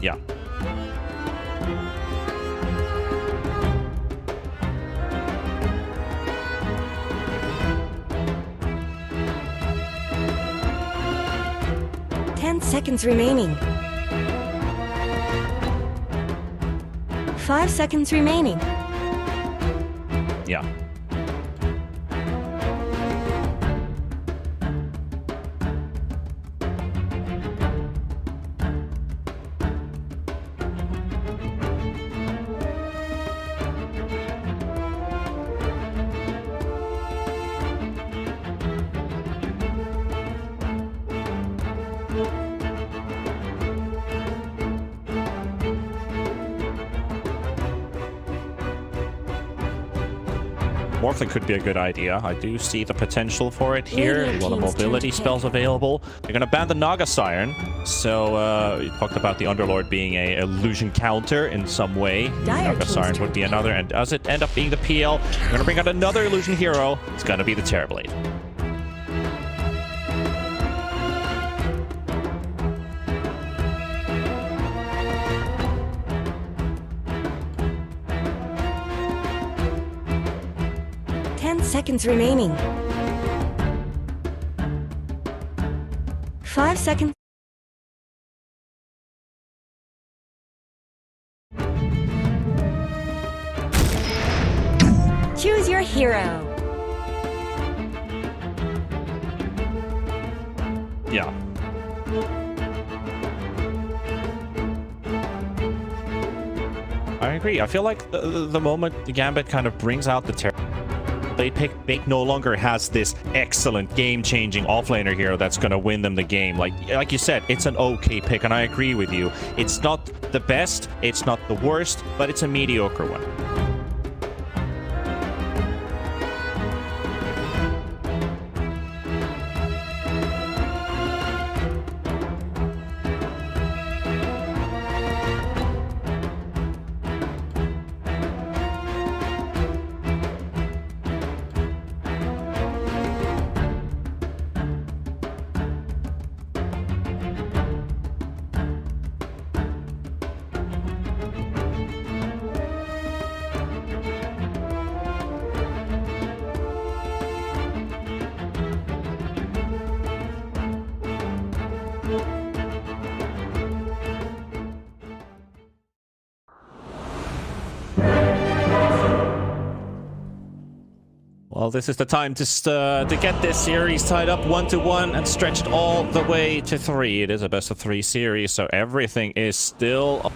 Yeah. Seconds remaining. 5 seconds remaining. Yeah. Morphling could be a good idea. I do see the potential for it here. A lot of mobility spells available. They're going to ban the Naga Siren. So, we talked about the Underlord being a illusion counter in some way. Naga Siren would be another. And does it end up being the PL? We're going to bring out another illusion hero. It's going to be the Terrorblade. Seconds remaining. 5 seconds. Choose your hero. Yeah. I agree. I feel like the moment the Gambit kind of brings out the Terror pick no longer has this excellent game-changing offlaner hero that's going to win them the game. Like you said, it's an okay pick, and I agree with you. It's not the best, it's not the worst, but it's a mediocre one. Well, this is the time to get this series tied up 1-1 and stretched all the way to 3. It is a best-of-3 series, so everything is still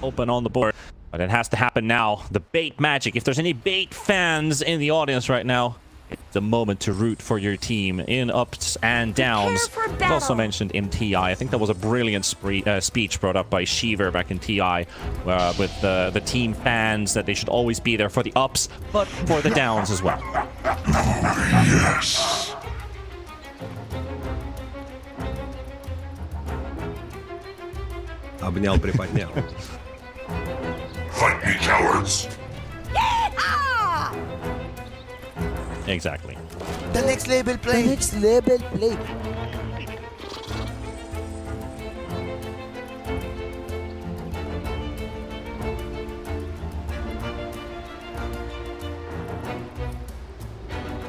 open on the board. But it has to happen now. The Bait magic. If there's any Bait fans in the audience right now, it's the moment to root for your team in ups and downs. It's also mentioned in TI. I think that was a brilliant speech brought up by Shiver back in TI with the team fans that they should always be there for the ups, but for the downs as well. Yes. Обнял, приподнял. Fight me, cowards. Exactly. The next label play.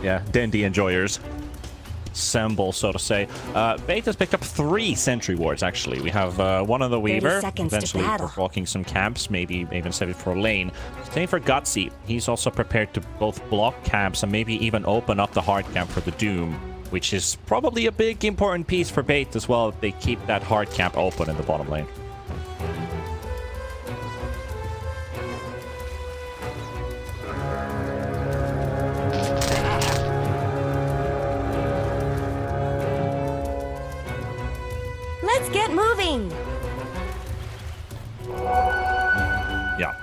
Yeah, dendi enjoyers. Assemble, so to say. Bait has picked up 3 sentry wards, actually. We have one on the Weaver, eventually blocking some camps, maybe even save it for lane. Same for Gutsy. He's also prepared to both block camps and maybe even open up the hard camp for the Doom, which is probably a big important piece for Bait as well, if they keep that hard camp open in the bottom lane. Let's get moving! Yeah.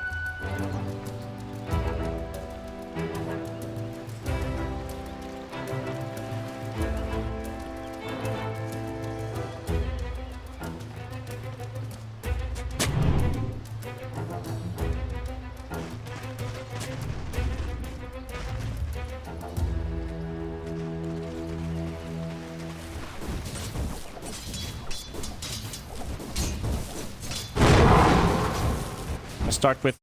Start with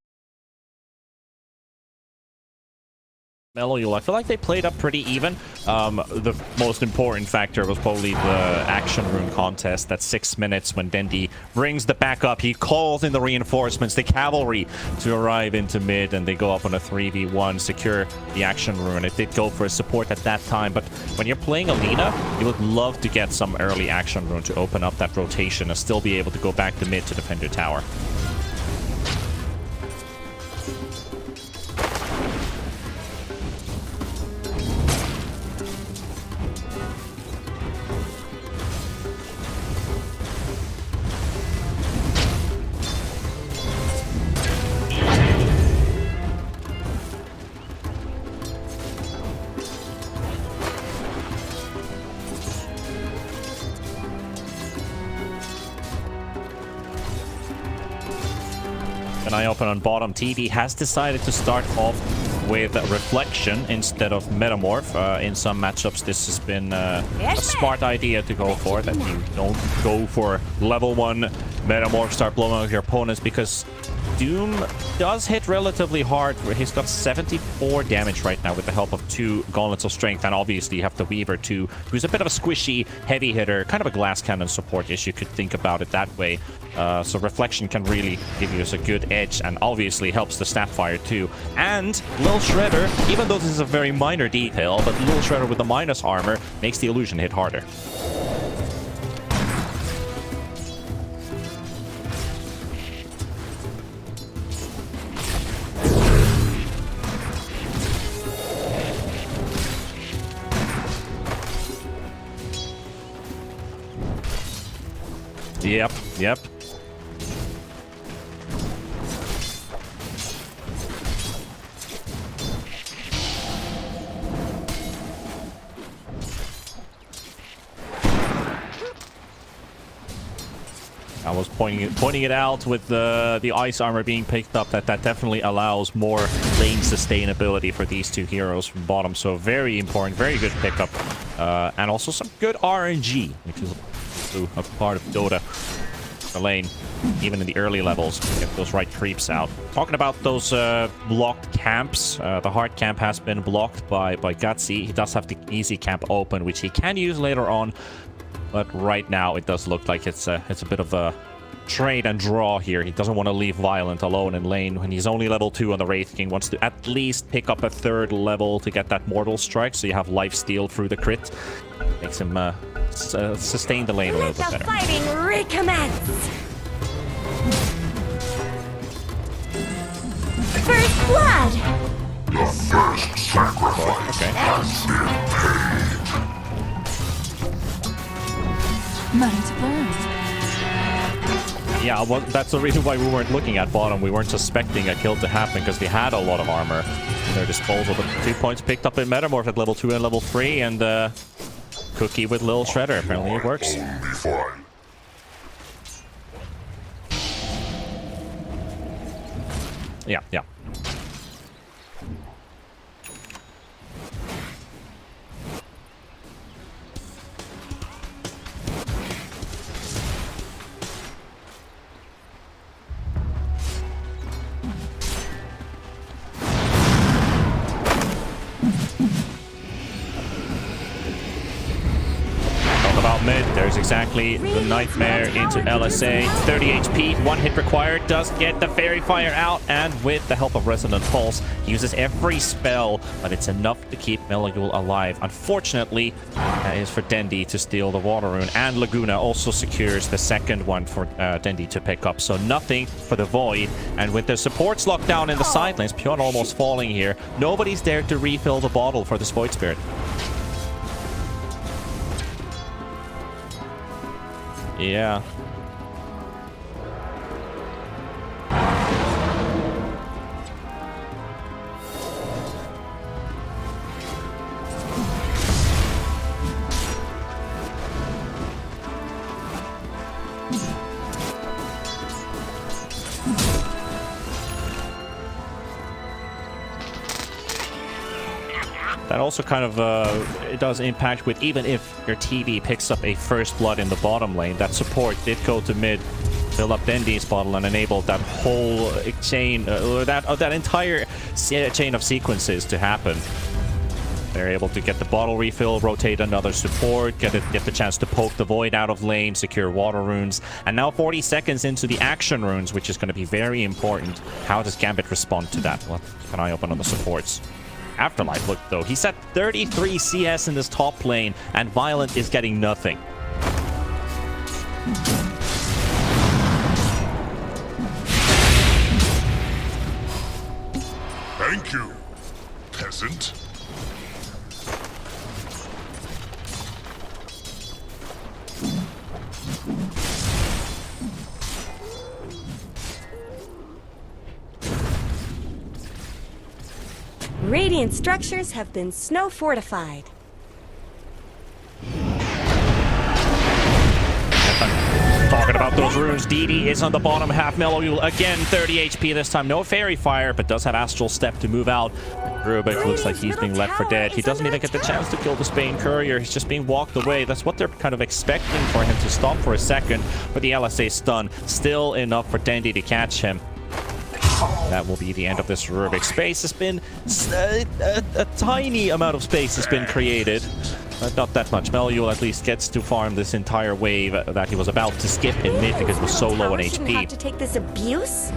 Melo. I feel like they played up pretty even. The most important factor was probably the action room contest. That's 6 minutes when Dendi brings the backup. He calls in the reinforcements, the cavalry, to arrive into mid, and they go up on a 3v1, secure the action room. It did go for a support at that time, but when you're playing Alina, you would love to get some early action room to open up that rotation and still be able to go back to mid to defend your tower. An eye open on bottom. TV has decided to start off with Reflection instead of Metamorph. In some matchups, this has been a smart idea to go for, that you don't go for level 1 Metamorph, start blowing up your opponents, because Doom does hit relatively hard. He's got 74 damage right now with the help of 2 Gauntlets of Strength, and obviously you have the Weaver too, who's a bit of a squishy heavy hitter, kind of a glass cannon support, if you could think about it that way. So Reflection can really give you a good edge, and obviously helps the Snapfire too. And Lil Shredder, even though this is a very minor detail, but Lil Shredder with the minus armor makes the illusion hit harder. Yep. I was pointing it out with the ice armor being picked up, that definitely allows more lane sustainability for these 2 heroes from bottom. So very important, very good pickup, and also some good RNG, which is a part of Dota. The lane, even in the early levels, get those right creeps out. Talking about those blocked camps, the hard camp has been blocked by Gutsy. He does have the easy camp open, which he can use later on, but right now it does look like it's a bit of a trade and draw here. He doesn't want to leave Violent alone in lane when he's only level 2 on the Wraith King. Wants to at least pick up a 3rd level to get that Mortal Strike, so you have lifesteal through the crit. Makes him sustain the lane a little bit better. Let the fighting recommence! First blood! The first sacrifice Okay. has been paid. Money to burn. Yeah, well, that's the reason why we weren't looking at bottom. We weren't suspecting a kill to happen, because they had a lot of armor at their disposal. But 2 points picked up in Metamorph at level 2 and level 3, and Cookie with Lil Shredder. Apparently it works. Yeah. Mid, there's exactly the Nightmare into LSA. 30 HP, 1 hit required, does get the Fairy Fire out, and with the help of Resonant Pulse, he uses every spell, but it's enough to keep Meligul alive. Unfortunately, that is for Dendi to steal the Water Rune, and Laguna also secures the 2nd one for Dendi to pick up, so nothing for the Void. And with the supports locked down in the side lanes, Pion almost falling here, nobody's there to refill the bottle for this Void Spirit. Yeah. That also kind of it does impact with, even if your TV picks up a first blood in the bottom lane, that support did go to mid, fill up Dendi's bottle, and enable that whole chain, that entire chain of sequences to happen. They're able to get the bottle refill, rotate another support, get the chance to poke the void out of lane, secure water runes, and now 40 seconds into the action runes, which is going to be very important. How does Gambit respond to that? Well, keep an eye open on the supports. Afterlife, look though, he's at 33 CS in this top lane, and Violent is getting nothing. Thank you, peasant. Radiant structures have been snow fortified. Talking about those runes, DD is on the bottom half. Mellow again, 30 HP this time. No Fairy Fire, but does have Astral Step to move out. Rubik looks like he's being left for dead. He doesn't even get the chance to kill the Spain Courier. He's just being walked away. That's what they're kind of expecting for him to stop for a second. But the LSA stun, still enough for Dendi to catch him. That will be the end of this Rubik. Space has been... a tiny amount of space has been created. Not that much. Meluyul at least gets to farm this entire wave that he was about to skip in mid because it was so low on Shouldn't have HP. to take this abuse?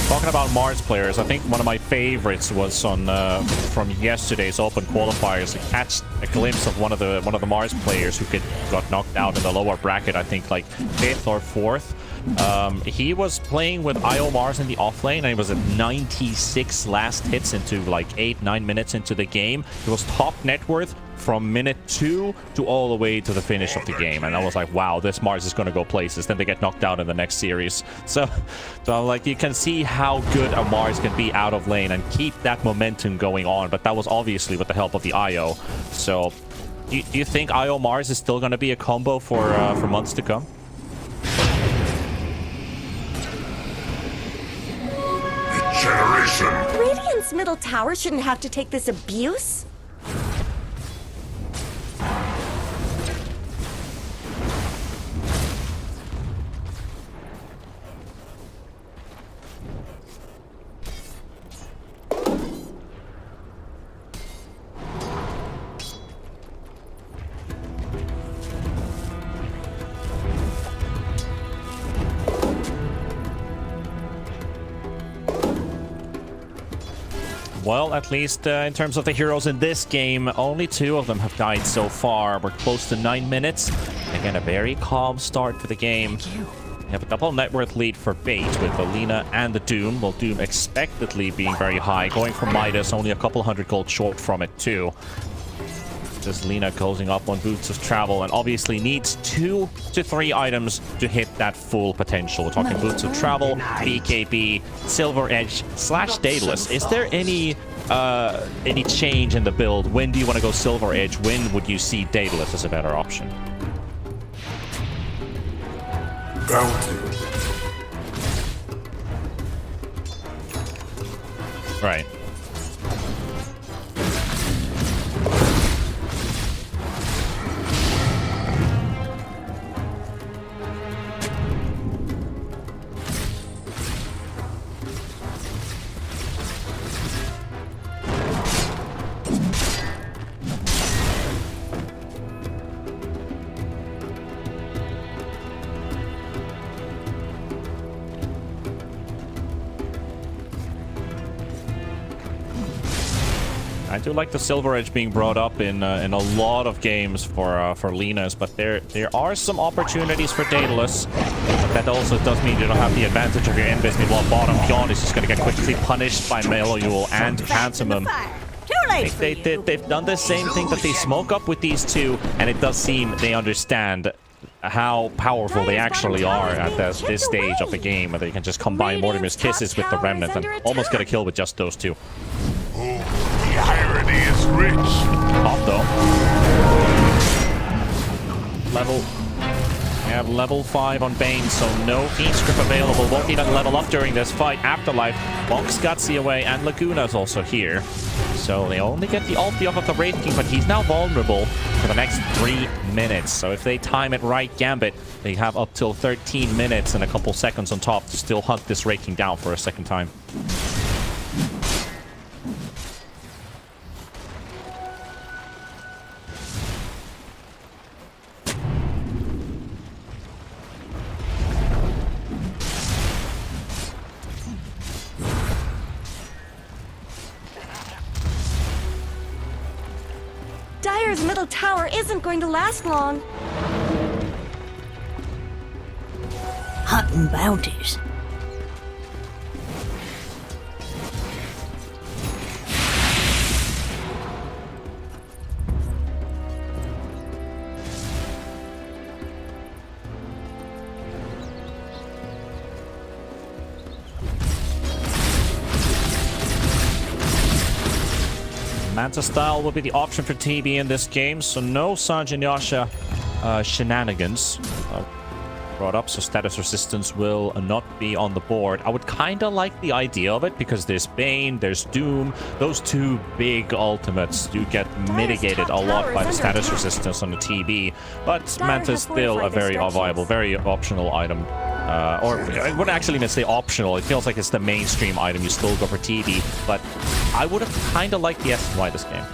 Talking about Mars players, I think one of my favorites was on from yesterday's Open qualifiers. To catch a glimpse of one of the Mars players who got knocked out in the lower bracket. I think like 5th or 4th. He was playing with IO Mars in the off lane, and he was at 96 last hits into like 8-9 minutes into the game. He was top net worth from minute 2 to all the way to the finish of the game, and I was like, wow, this Mars is going to go places. Then they get knocked out in the next series. So like, you can see how good a Mars can be out of lane and keep that momentum going on, but that was obviously with the help of the IO. So do you think IO Mars is still going to be a combo for months to come? Generation. Radiant's middle tower shouldn't have to take this abuse? Well, at least in terms of the heroes in this game, only 2 of them have died so far. We're close to 9 minutes. Again, a very calm start to the game. We have a double net worth lead for Bait with the Lina and the Doom. Well, Doom expectedly being very high. Going for Midas, only a couple hundred gold short from it too. Just Lina closing up on Boots of Travel, and obviously needs 2 to 3 items to hit that full potential. We're talking Boots of Travel, BKB, Silver Edge / Daedalus. Is there any change in the build? When do you want to go Silver Edge? When would you see Daedalus as a better option? Bounty. Right. I do like the Silver Edge being brought up in a lot of games for Linas, but there are some opportunities for Daedalus. But that also does mean you don't have the advantage of your invis. Meanwhile, bottom Pion is just going to get quickly punished by Meloyul and Pantomim. They've done the same thing, but they smoke up with these two, and it does seem they understand how powerful they actually are at this stage of the game, where they can just combine Mortimer's Kisses with the Remnant and almost get a kill with just those two. Oh, the irony is rich. Top though. We have level 5 on Bane, so no Fiend Script available. Won't even level up during this fight. Afterlife, Bonk's Gutsy away, and Laguna's also here. So they only get the ulti off of the Wraith King, but he's now vulnerable for the next 3 minutes. So if they time it right, Gambit, they have up till 13 minutes and a couple seconds on top to still hunt this Wraith King down for a second time. Dire's middle tower isn't going to last long. Hunting bounties. Manta style will be the option for TB in this game, so no Sanjin Yasha shenanigans brought up, so status resistance will not be on the board. I would kind of like the idea of it because there's Bane, there's Doom. Those two big ultimates do get mitigated a lot by the status resistance on the TB, but Manta's still a very viable, very optional item. Or I wouldn't actually say optional. It feels like it's the mainstream item. You still go for TB, but I would have kind of liked the SY this game.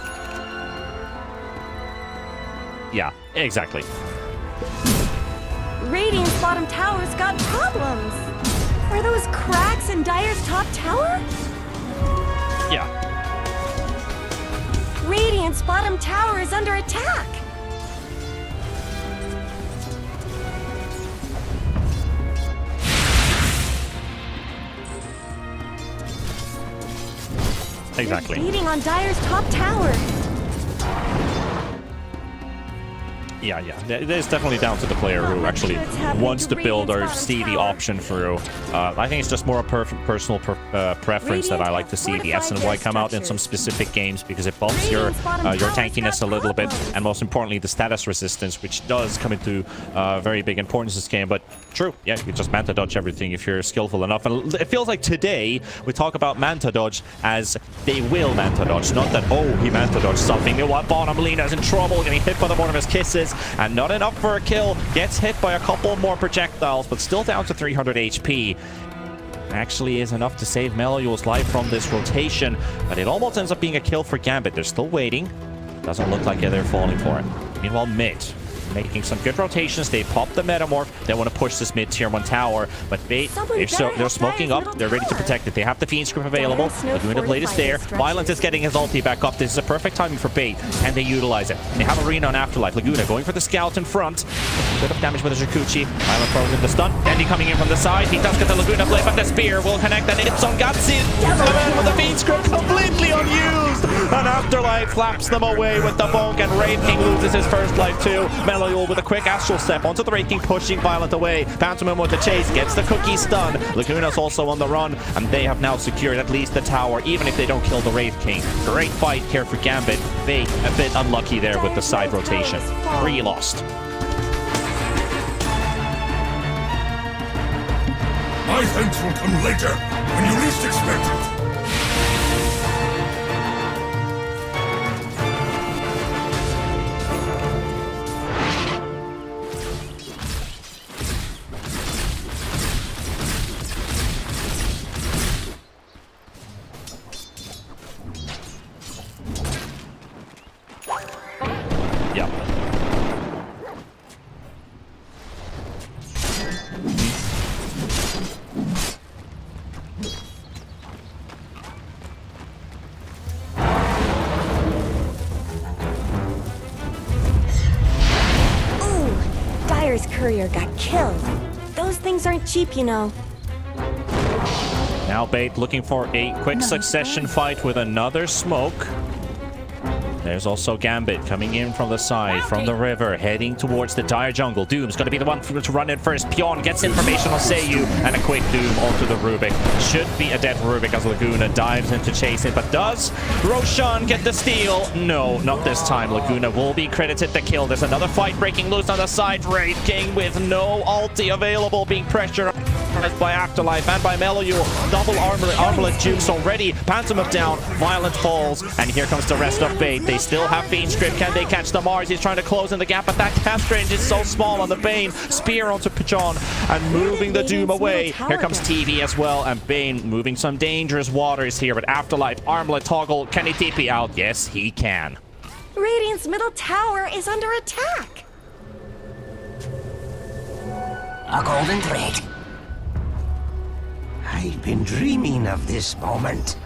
Yeah, exactly. Radiant's bottom tower's got problems. Are those cracks in Dire's top tower? Yeah. Radiant's bottom tower is under attack. Exactly. They're beating on Dire's top tower. Yeah. It is definitely down to the player who actually wants to build or see the option through. I think it's just more a personal preference that I like to see the SNY come out in some specific games because it bumps your tankiness a little bit, and most importantly, the status resistance, which does come into very big importance in this game. But true, yeah, you can just Manta dodge everything if you're skillful enough. And it feels like today we talk about Manta dodge as they will Manta dodge, not that, oh, he Manta dodged something. You know what? Bottom Lena's in trouble, getting hit by the Mortimer's Kisses. And not enough for a kill. Gets hit by a couple more projectiles, but still down to 300 HP. Actually is enough to save Meloyul's life from this rotation, but it almost ends up being a kill for Gambit. They're still waiting. Doesn't look like they're falling for it. Meanwhile, mid making some good rotations. They pop the Metamorph. They want to push this mid tier 1 tower, but they're smoking up. They're ready to protect it. They have the Fiend Script available. Laguna Blade is there. Violent is getting his ulti back up. This is a perfect timing for bait, and they utilize it. They have Arena on Afterlife. Laguna going for the scout in front. Bit of damage with the Jacuzzi. Violent throws in the stun. Dendi coming in from the side. He does get the Laguna Blade, but the spear will connect, and it's on Gutsy. With the Fiend Script completely unused. And Afterlife flaps them away with the Bonk, and Wraith King loses his first life too. Meloyul with a quick astral step onto the Wraith King, pushing Violent away. Pantomim with the chase, gets the cookie stun. Laguna's also on the run, and they have now secured at least the tower, even if they don't kill the Wraith King. Great fight here for Gambit. They a bit unlucky there with the side rotation. 3 lost. My thanks will come later, when you least expect it. courier got killed. Those things aren't cheap, you know. Now Bait looking for a quick succession fight with another smoke. There's also Gambit coming in from the side, from the river, heading towards the dire jungle. Doom's going to be the one to run in first. Pion gets information on Seiyu, and a quick Doom onto the Rubik. Should be a dead Rubik as Laguna dives in to chase it, but does Roshan get the steal? No, not this time. Laguna will be credited the kill. There's another fight breaking loose on the side. Raid King with no ulti available, being pressured by Afterlife and by Meloyu. Double armlet jukes already. Pantomime down, Violent falls, and here comes the rest of Bait. They still have Fiend Strip. Can they catch the Mars? He's trying to close in the gap, but that cast range is so small on the Bane. Spear onto Pichon and moving the Doom away. Here comes TV as well, and Bane moving some dangerous waters here, but Afterlife, armlet toggle. Can he TP out? Yes, he can. Radiant's middle tower is under attack. A golden thread. I've been dreaming of this moment.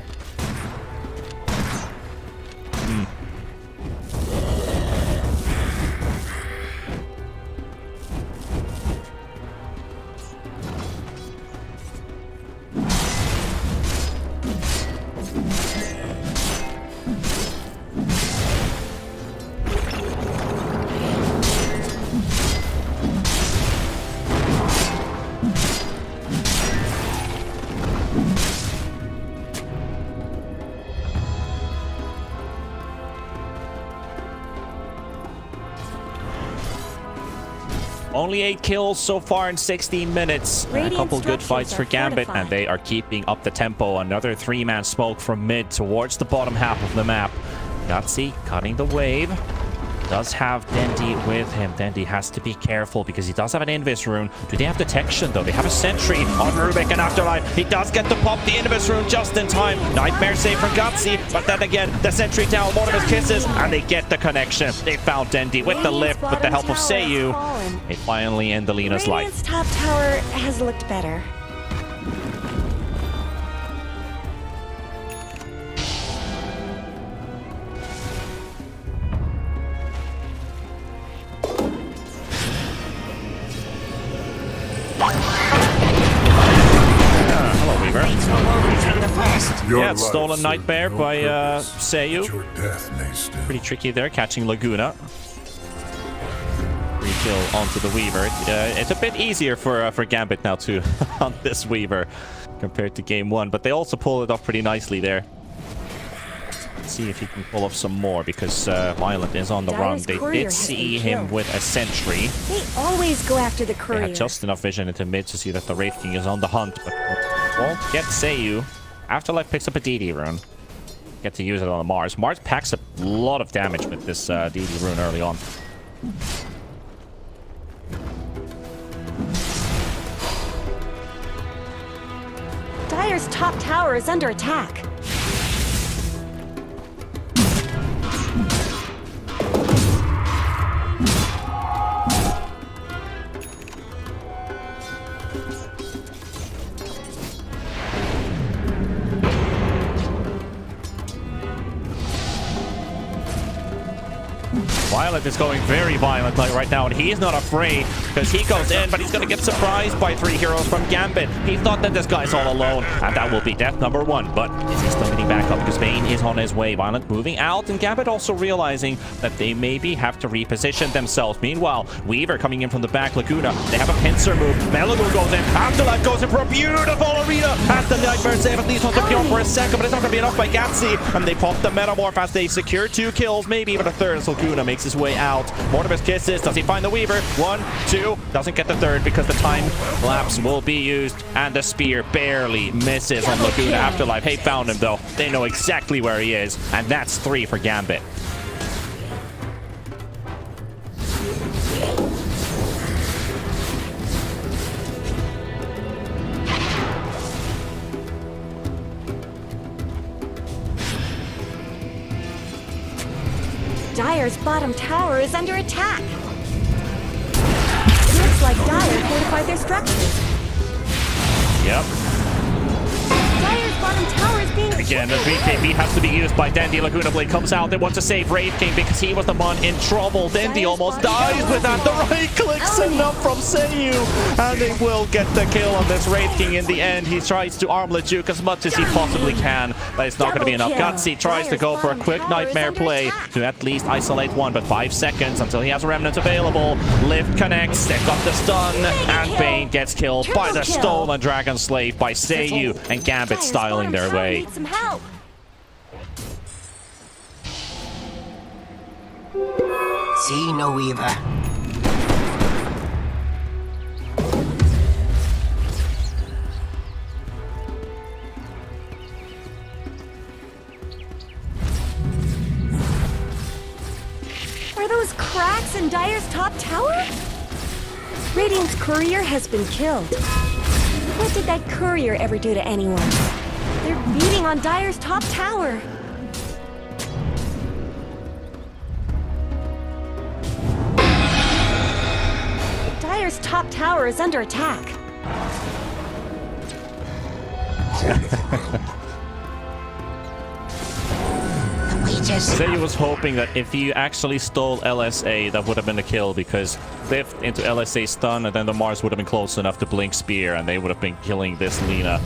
Only 8 kills so far in 16 minutes. A couple good fights for Gambit, and they are keeping up the tempo. Another 3-man smoke from mid towards the bottom half of the map. Yahtzee cutting the wave. Does have Dendi with him. Dendi has to be careful because he does have an Invis rune. Do they have detection though? They have a sentry on Rubik and Afterlife. He does get to pop the Invis rune just in time. Nightmare save from Gutsy, but then again, the sentry down, one of his kisses, and they get the connection. They found Dendi with the lift, with the help of Seiyu. They finally end Alina's life. Radiant's top tower has looked better. Yeah, stolen Nightmare by Seiyu. Your death may still. Pretty tricky there, catching Laguna. Free kill onto the Weaver. It's a bit easier for Gambit now to hunt this Weaver compared to game 1, but they also pull it off pretty nicely there. Let's see if he can pull off some more, because Violent is on the run. They did see him with a sentry. They always go after the courier. They had just enough vision into mid to see that the Wraith King is on the hunt, but won't get Seiyu. Afterlife picks up a DD rune. Get to use it on the Mars. Mars packs a lot of damage with this DD rune early on. Dire's top tower is under attack. Violet is going very violent right now, and he is not afraid because he goes in, but he's going to get surprised by 3 heroes from Gambit. He thought that this guy's all alone, and that will be death number 1, but is he still getting back up because Bane is on his way. Violent moving out, and Gambit also realizing that they maybe have to reposition themselves. Meanwhile, Weaver coming in from the back. Laguna, they have a pincer move. Melodu goes in. Afterlife goes in for a beautiful arena. Has the Nightmare save at least on the Pion for a second, but it's not going to be enough by Gatsy. And they pop the Metamorph as they secure 2 kills, maybe even a third as Laguna makes his way out. Mortimer's kisses. Does he find the Weaver? 1, 2. Doesn't get the third because the time lapse will be used, and the spear barely misses on Laguna. Afterlife, hey, found him though. They know exactly where he is, and that's 3 for Gambit. Dire's bottom tower is under attack. It looks like Dire fortified their structures. Yep. Dire's bottom tower is being again. The BKB has to be used by Dendi. Laguna Blade comes out. They want to save Wraith King because he was the one in trouble. Dendi almost dies with that. The right clicks enough from Seiyu. And they will get the kill on this Wraith King in the end. He tries to armlet juke as much as he possibly can, but it's not going to be enough. Gutsy tries to go for a quick nightmare play to at least isolate one, but 5 seconds until he has a remnant available. Lift connects, they've got the stun, and Bane gets killed by the stolen Dragon Slave by Seiyu and Gambit styling their way. See no weaver. Are those cracks in Dire's top tower? Radiant's courier has been killed. What did that courier ever do to anyone? They're beating on Dire's top tower. Dire's top tower is under attack. Seiyu was hoping that if you actually stole LSA, that would have been a kill, because lift into LSA stun, and then the Mars would have been close enough to blink spear, and they would have been killing this Lina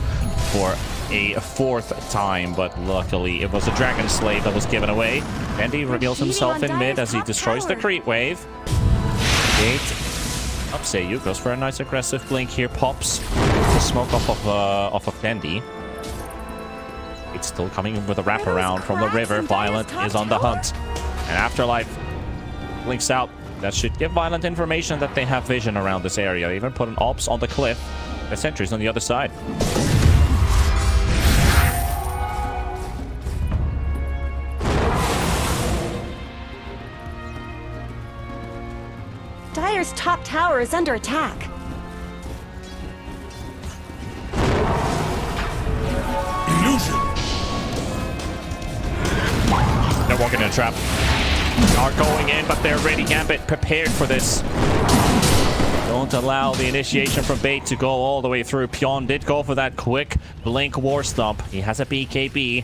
for a 4th time. But luckily, it was a Dragon Slave that was given away. Dendi reveals himself in mid as he destroys the creep wave. Gate up. Seiyu goes for a nice aggressive blink here. Pops the smoke off of Dendi. It's still coming in with a wraparound from the river. Violent is on the hunt. And Afterlife blinks out. That should give Violent information that they have vision around this area. They even put an ops on the cliff. The sentry's on the other side. Dire's top tower is under attack. Illusion. They're walking in a trap. Are going in, but they're ready. Gambit prepared for this. Don't allow the initiation from Bait to go all the way through. Pion did go for that quick blink war stomp. He has a BKB.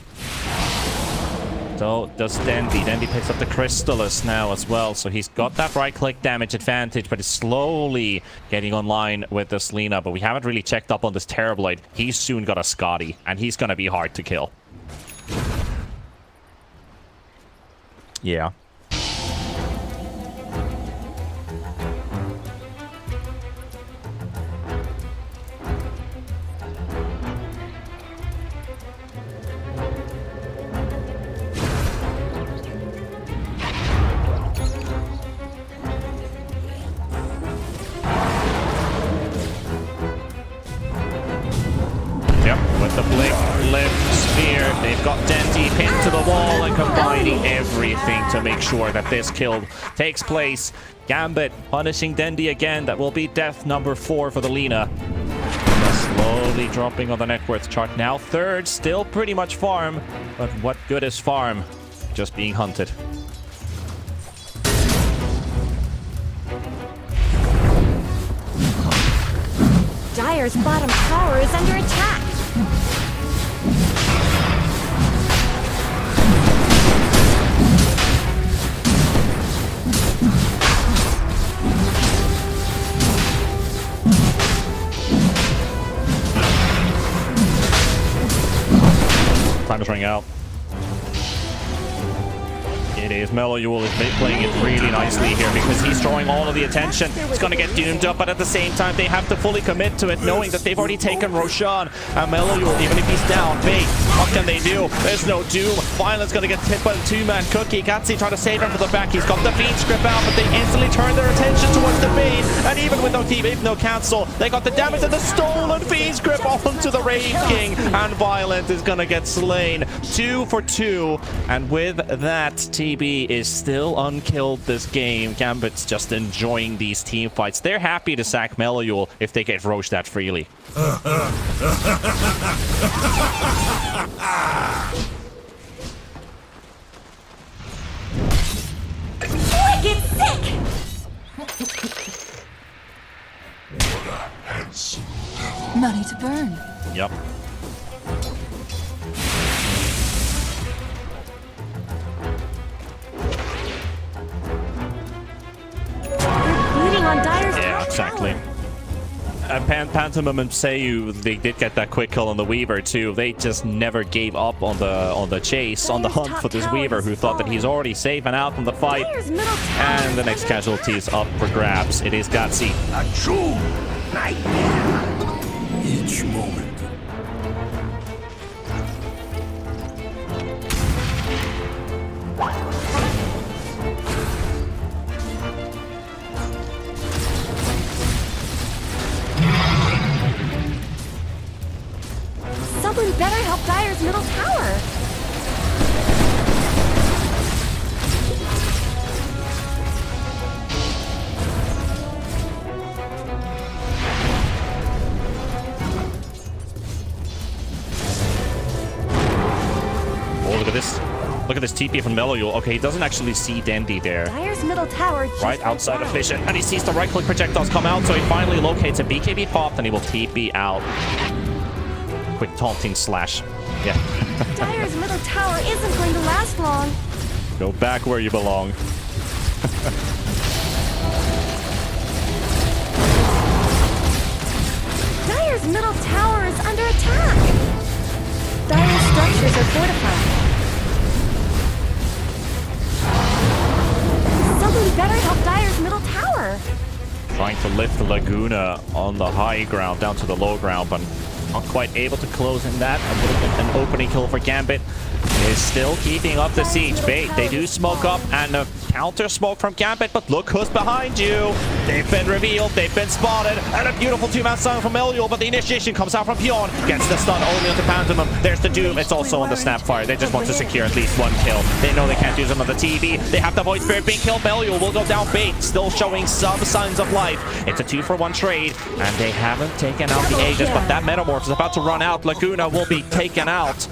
So does Dendi. Dendi picks up the Crystallis now as well. So he's got that right-click damage advantage, but is slowly getting online with this Lina. But we haven't really checked up on this Terrorblade. He's soon got a Scotty, and he's going to be hard to kill. Yeah. With the blink, lift, spear, they've got Dendi pinned to the wall and combining everything to make sure that this kill takes place. Gambit punishing Dendi again. That will be death number 4 for the Lina. Slowly dropping on the net worth chart now. 3rd, still pretty much farm. But what good is farm? Just being hunted. Dire's bottom tower is under attack. Time is running out. It is Meliul is playing it really nicely here because he's drawing all of the attention. It's going to get doomed up, but at the same time, they have to fully commit to it, knowing that they've already taken Roshan. And Meliul, even if he's down, Bait, what can they do? There's no doom. Violent's going to get hit by the 2-man cookie. Gatsy trying to save him from the back. He's got the Fiend script out, but they instantly turn their attention towards the Bait. And even with no TP, no cancel, they got the damage of the stolen Fiend script onto the Wraith King. And Violent is going to get slain. 2 for 2. And with that, TB is still unkilled this game. Gambit's just enjoying these team fights. They're happy to sack Meliul if they get roached that freely. Wicked sick! Money to burn. Yep. Exactly. tower. Pantomime and Seiyu, they did get that quick kill on the Weaver too. They just never gave up on the chase, on the hunt for this Weaver, who thought that he's already safe and out from the fight. Dire's middle tower And the is next under casualty is attack. up for grabs. It is Gutsy. A true nightmare. Each moment. Someone better help Dire's middle tower. Oh, look at this. Look at this TP from Melio. Okay, he doesn't actually see Dendi there. Dire's middle tower just Right went outside of down. vision. And he sees the right-click projectiles come out, so he finally locates a BKB popped, and he will TP out. Quick taunting slash. Yeah. Dire's middle tower isn't going to last long. Go back where you belong. Dire's middle tower is under attack. Dire's structures are fortified. Someone better help Dire's middle tower. Trying to lift the Laguna on the high ground down to the low ground, but not quite able to close in that. A little bit an opening kill for Gambit. Is still keeping up the siege. Bait, they do smoke up and a counter smoke from Gambit, but look who's behind you. They've been revealed, they've been spotted, and a beautiful two-man stun from Elio, but the initiation comes out from Pion. Gets the stun only onto Pantomime. There's the Doom, it's also on the Snapfire. They just want to secure at least one kill. They know they can't use him on the TV. They have the Void Spirit being killed. Melio will go down. Bait, still showing some signs of life. It's a 2-for-1 trade, and they haven't taken out the Aegis, but that Metamorph is about to run out. Laguna will be taken out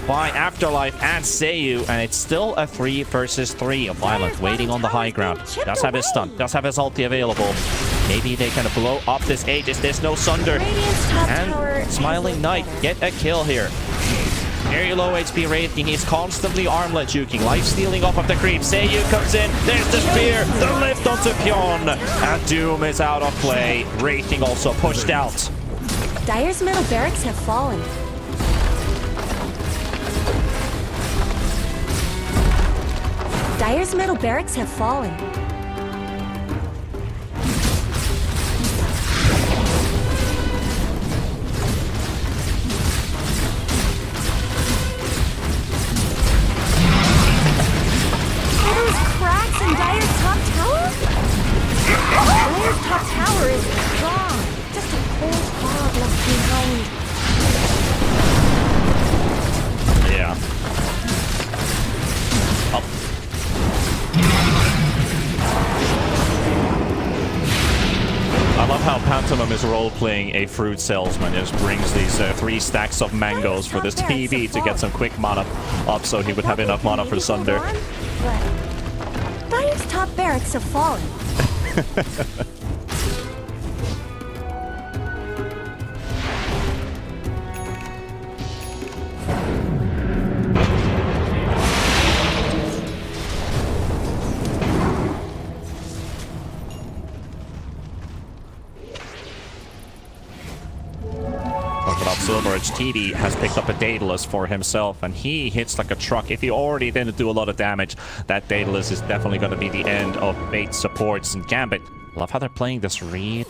by Afterlife and Seiyu, and it's still a 3 versus 3 of Violent waiting on the high ground. Does have his stun, does have his ulti available. Maybe they can blow up this Aegis. There's no Sunder. Radiant's top tower And has Smiling looked Knight better. get a kill here. Very low HP rating. He's constantly armlet juking, life stealing off of the creep. Seiyu comes in. There's the spear. The lift onto Pion. And Doom is out of play. Rating also pushed out. Dire's middle barracks have fallen. Dire's middle barracks have fallen. Are those cracks in Dire's top tower? Dire's top tower is gone. Just a cold fog left behind. Yeah. Up. I love how Pantomime is role-playing a fruit salesman. Just brings these 3 stacks of mangoes for this TV to get some quick mana up so he would have enough mana for Sunder. But Dire's top barracks have fallen. Talking about Silver Edge, TD has picked up a Daedalus for himself, and he hits like a truck. If he already didn't do a lot of damage, that Daedalus is definitely going to be the end of Bait supports and Gambit. I love how they're playing this really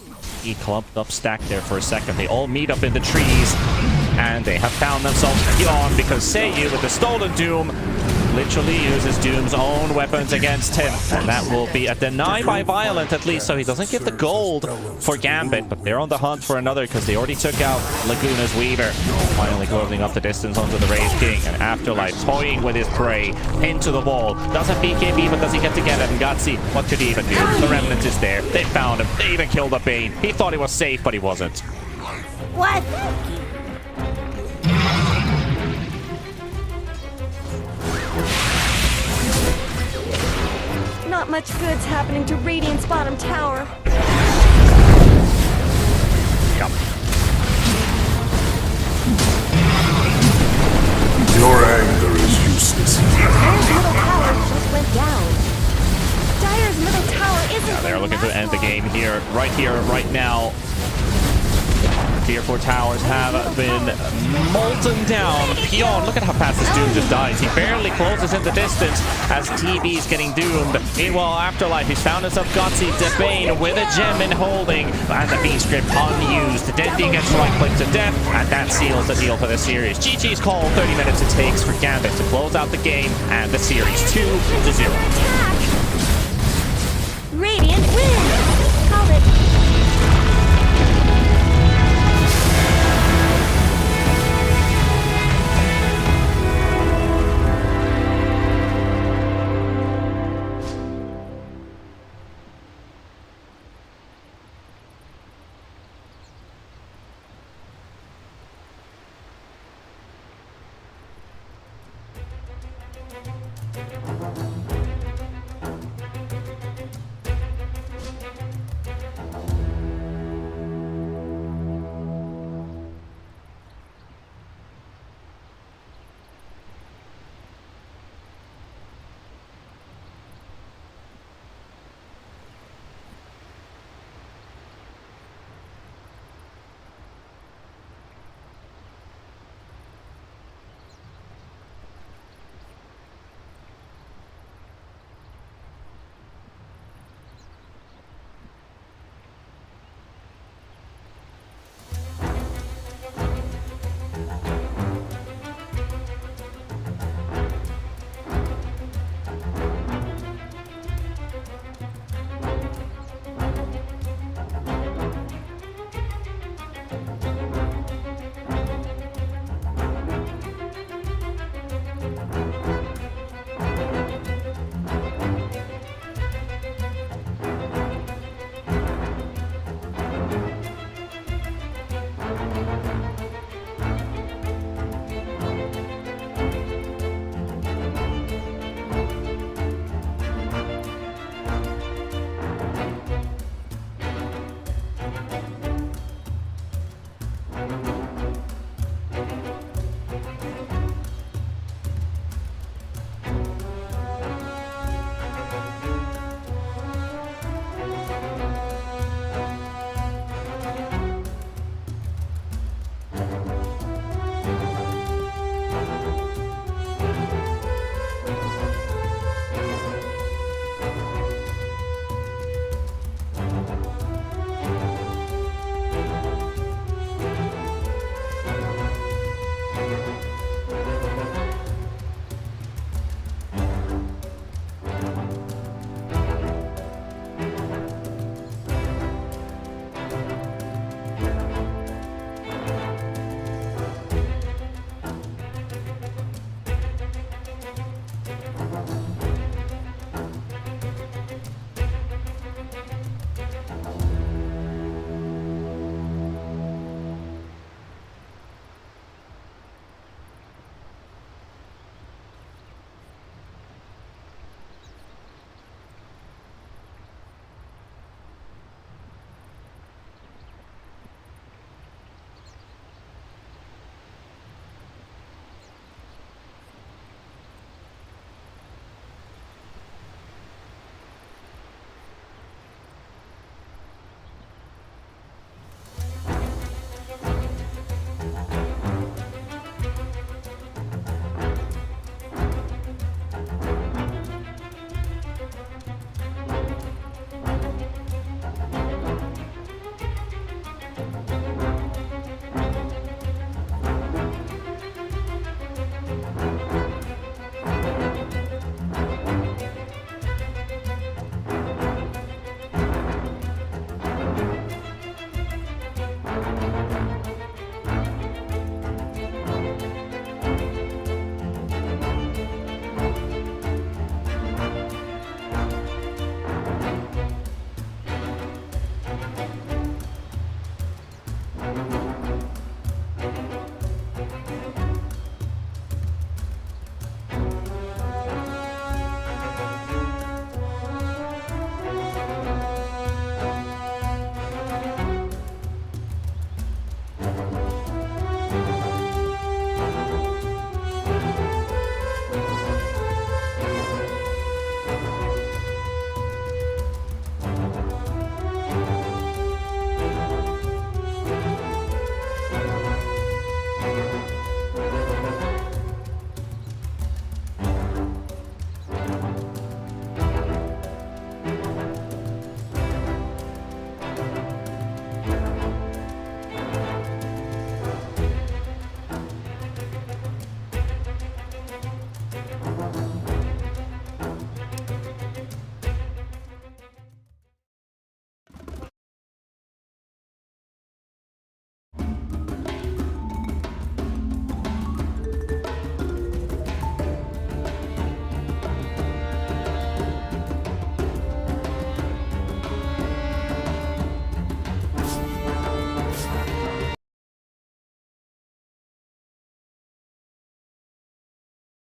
clumped up stack there for a second. They all meet up in the trees, and they have found themselves Pion because Seiyu with the Stolen Doom literally uses Doom's own weapons against him. And that will be a deny by Violent at least, so he doesn't get the gold for Gambit, but they're on the hunt for another because they already took out Laguna's Weaver. Finally closing up the distance onto the Wraith King, and Afterlife toying with his prey into the wall. Doesn't BKB, but does he get to get it? And Gutsy, what could he even do? The Remnant is there. They found him. They even killed the Bane. He thought he was safe, but he wasn't. What? Not much good's happening to Radiant's bottom tower. Come. Your anger is useless. Dire's middle tower just went down. Dire's middle tower Yeah, they're looking to end the game here, right now. Tier 4 towers have been molten down. Pion, look at how fast this Doom just dies. He barely closes in the distance as TB is getting doomed. Meanwhile, Afterlife, he's found himself Gutsy Debane with a gem in holding. And the Beast Grip unused. Dendi gets right-clicked to death, and that seals the deal for the series. GG's call, 30 minutes it takes for Gambit to close out the game, and the series 2-0. Radiant wins! Call it.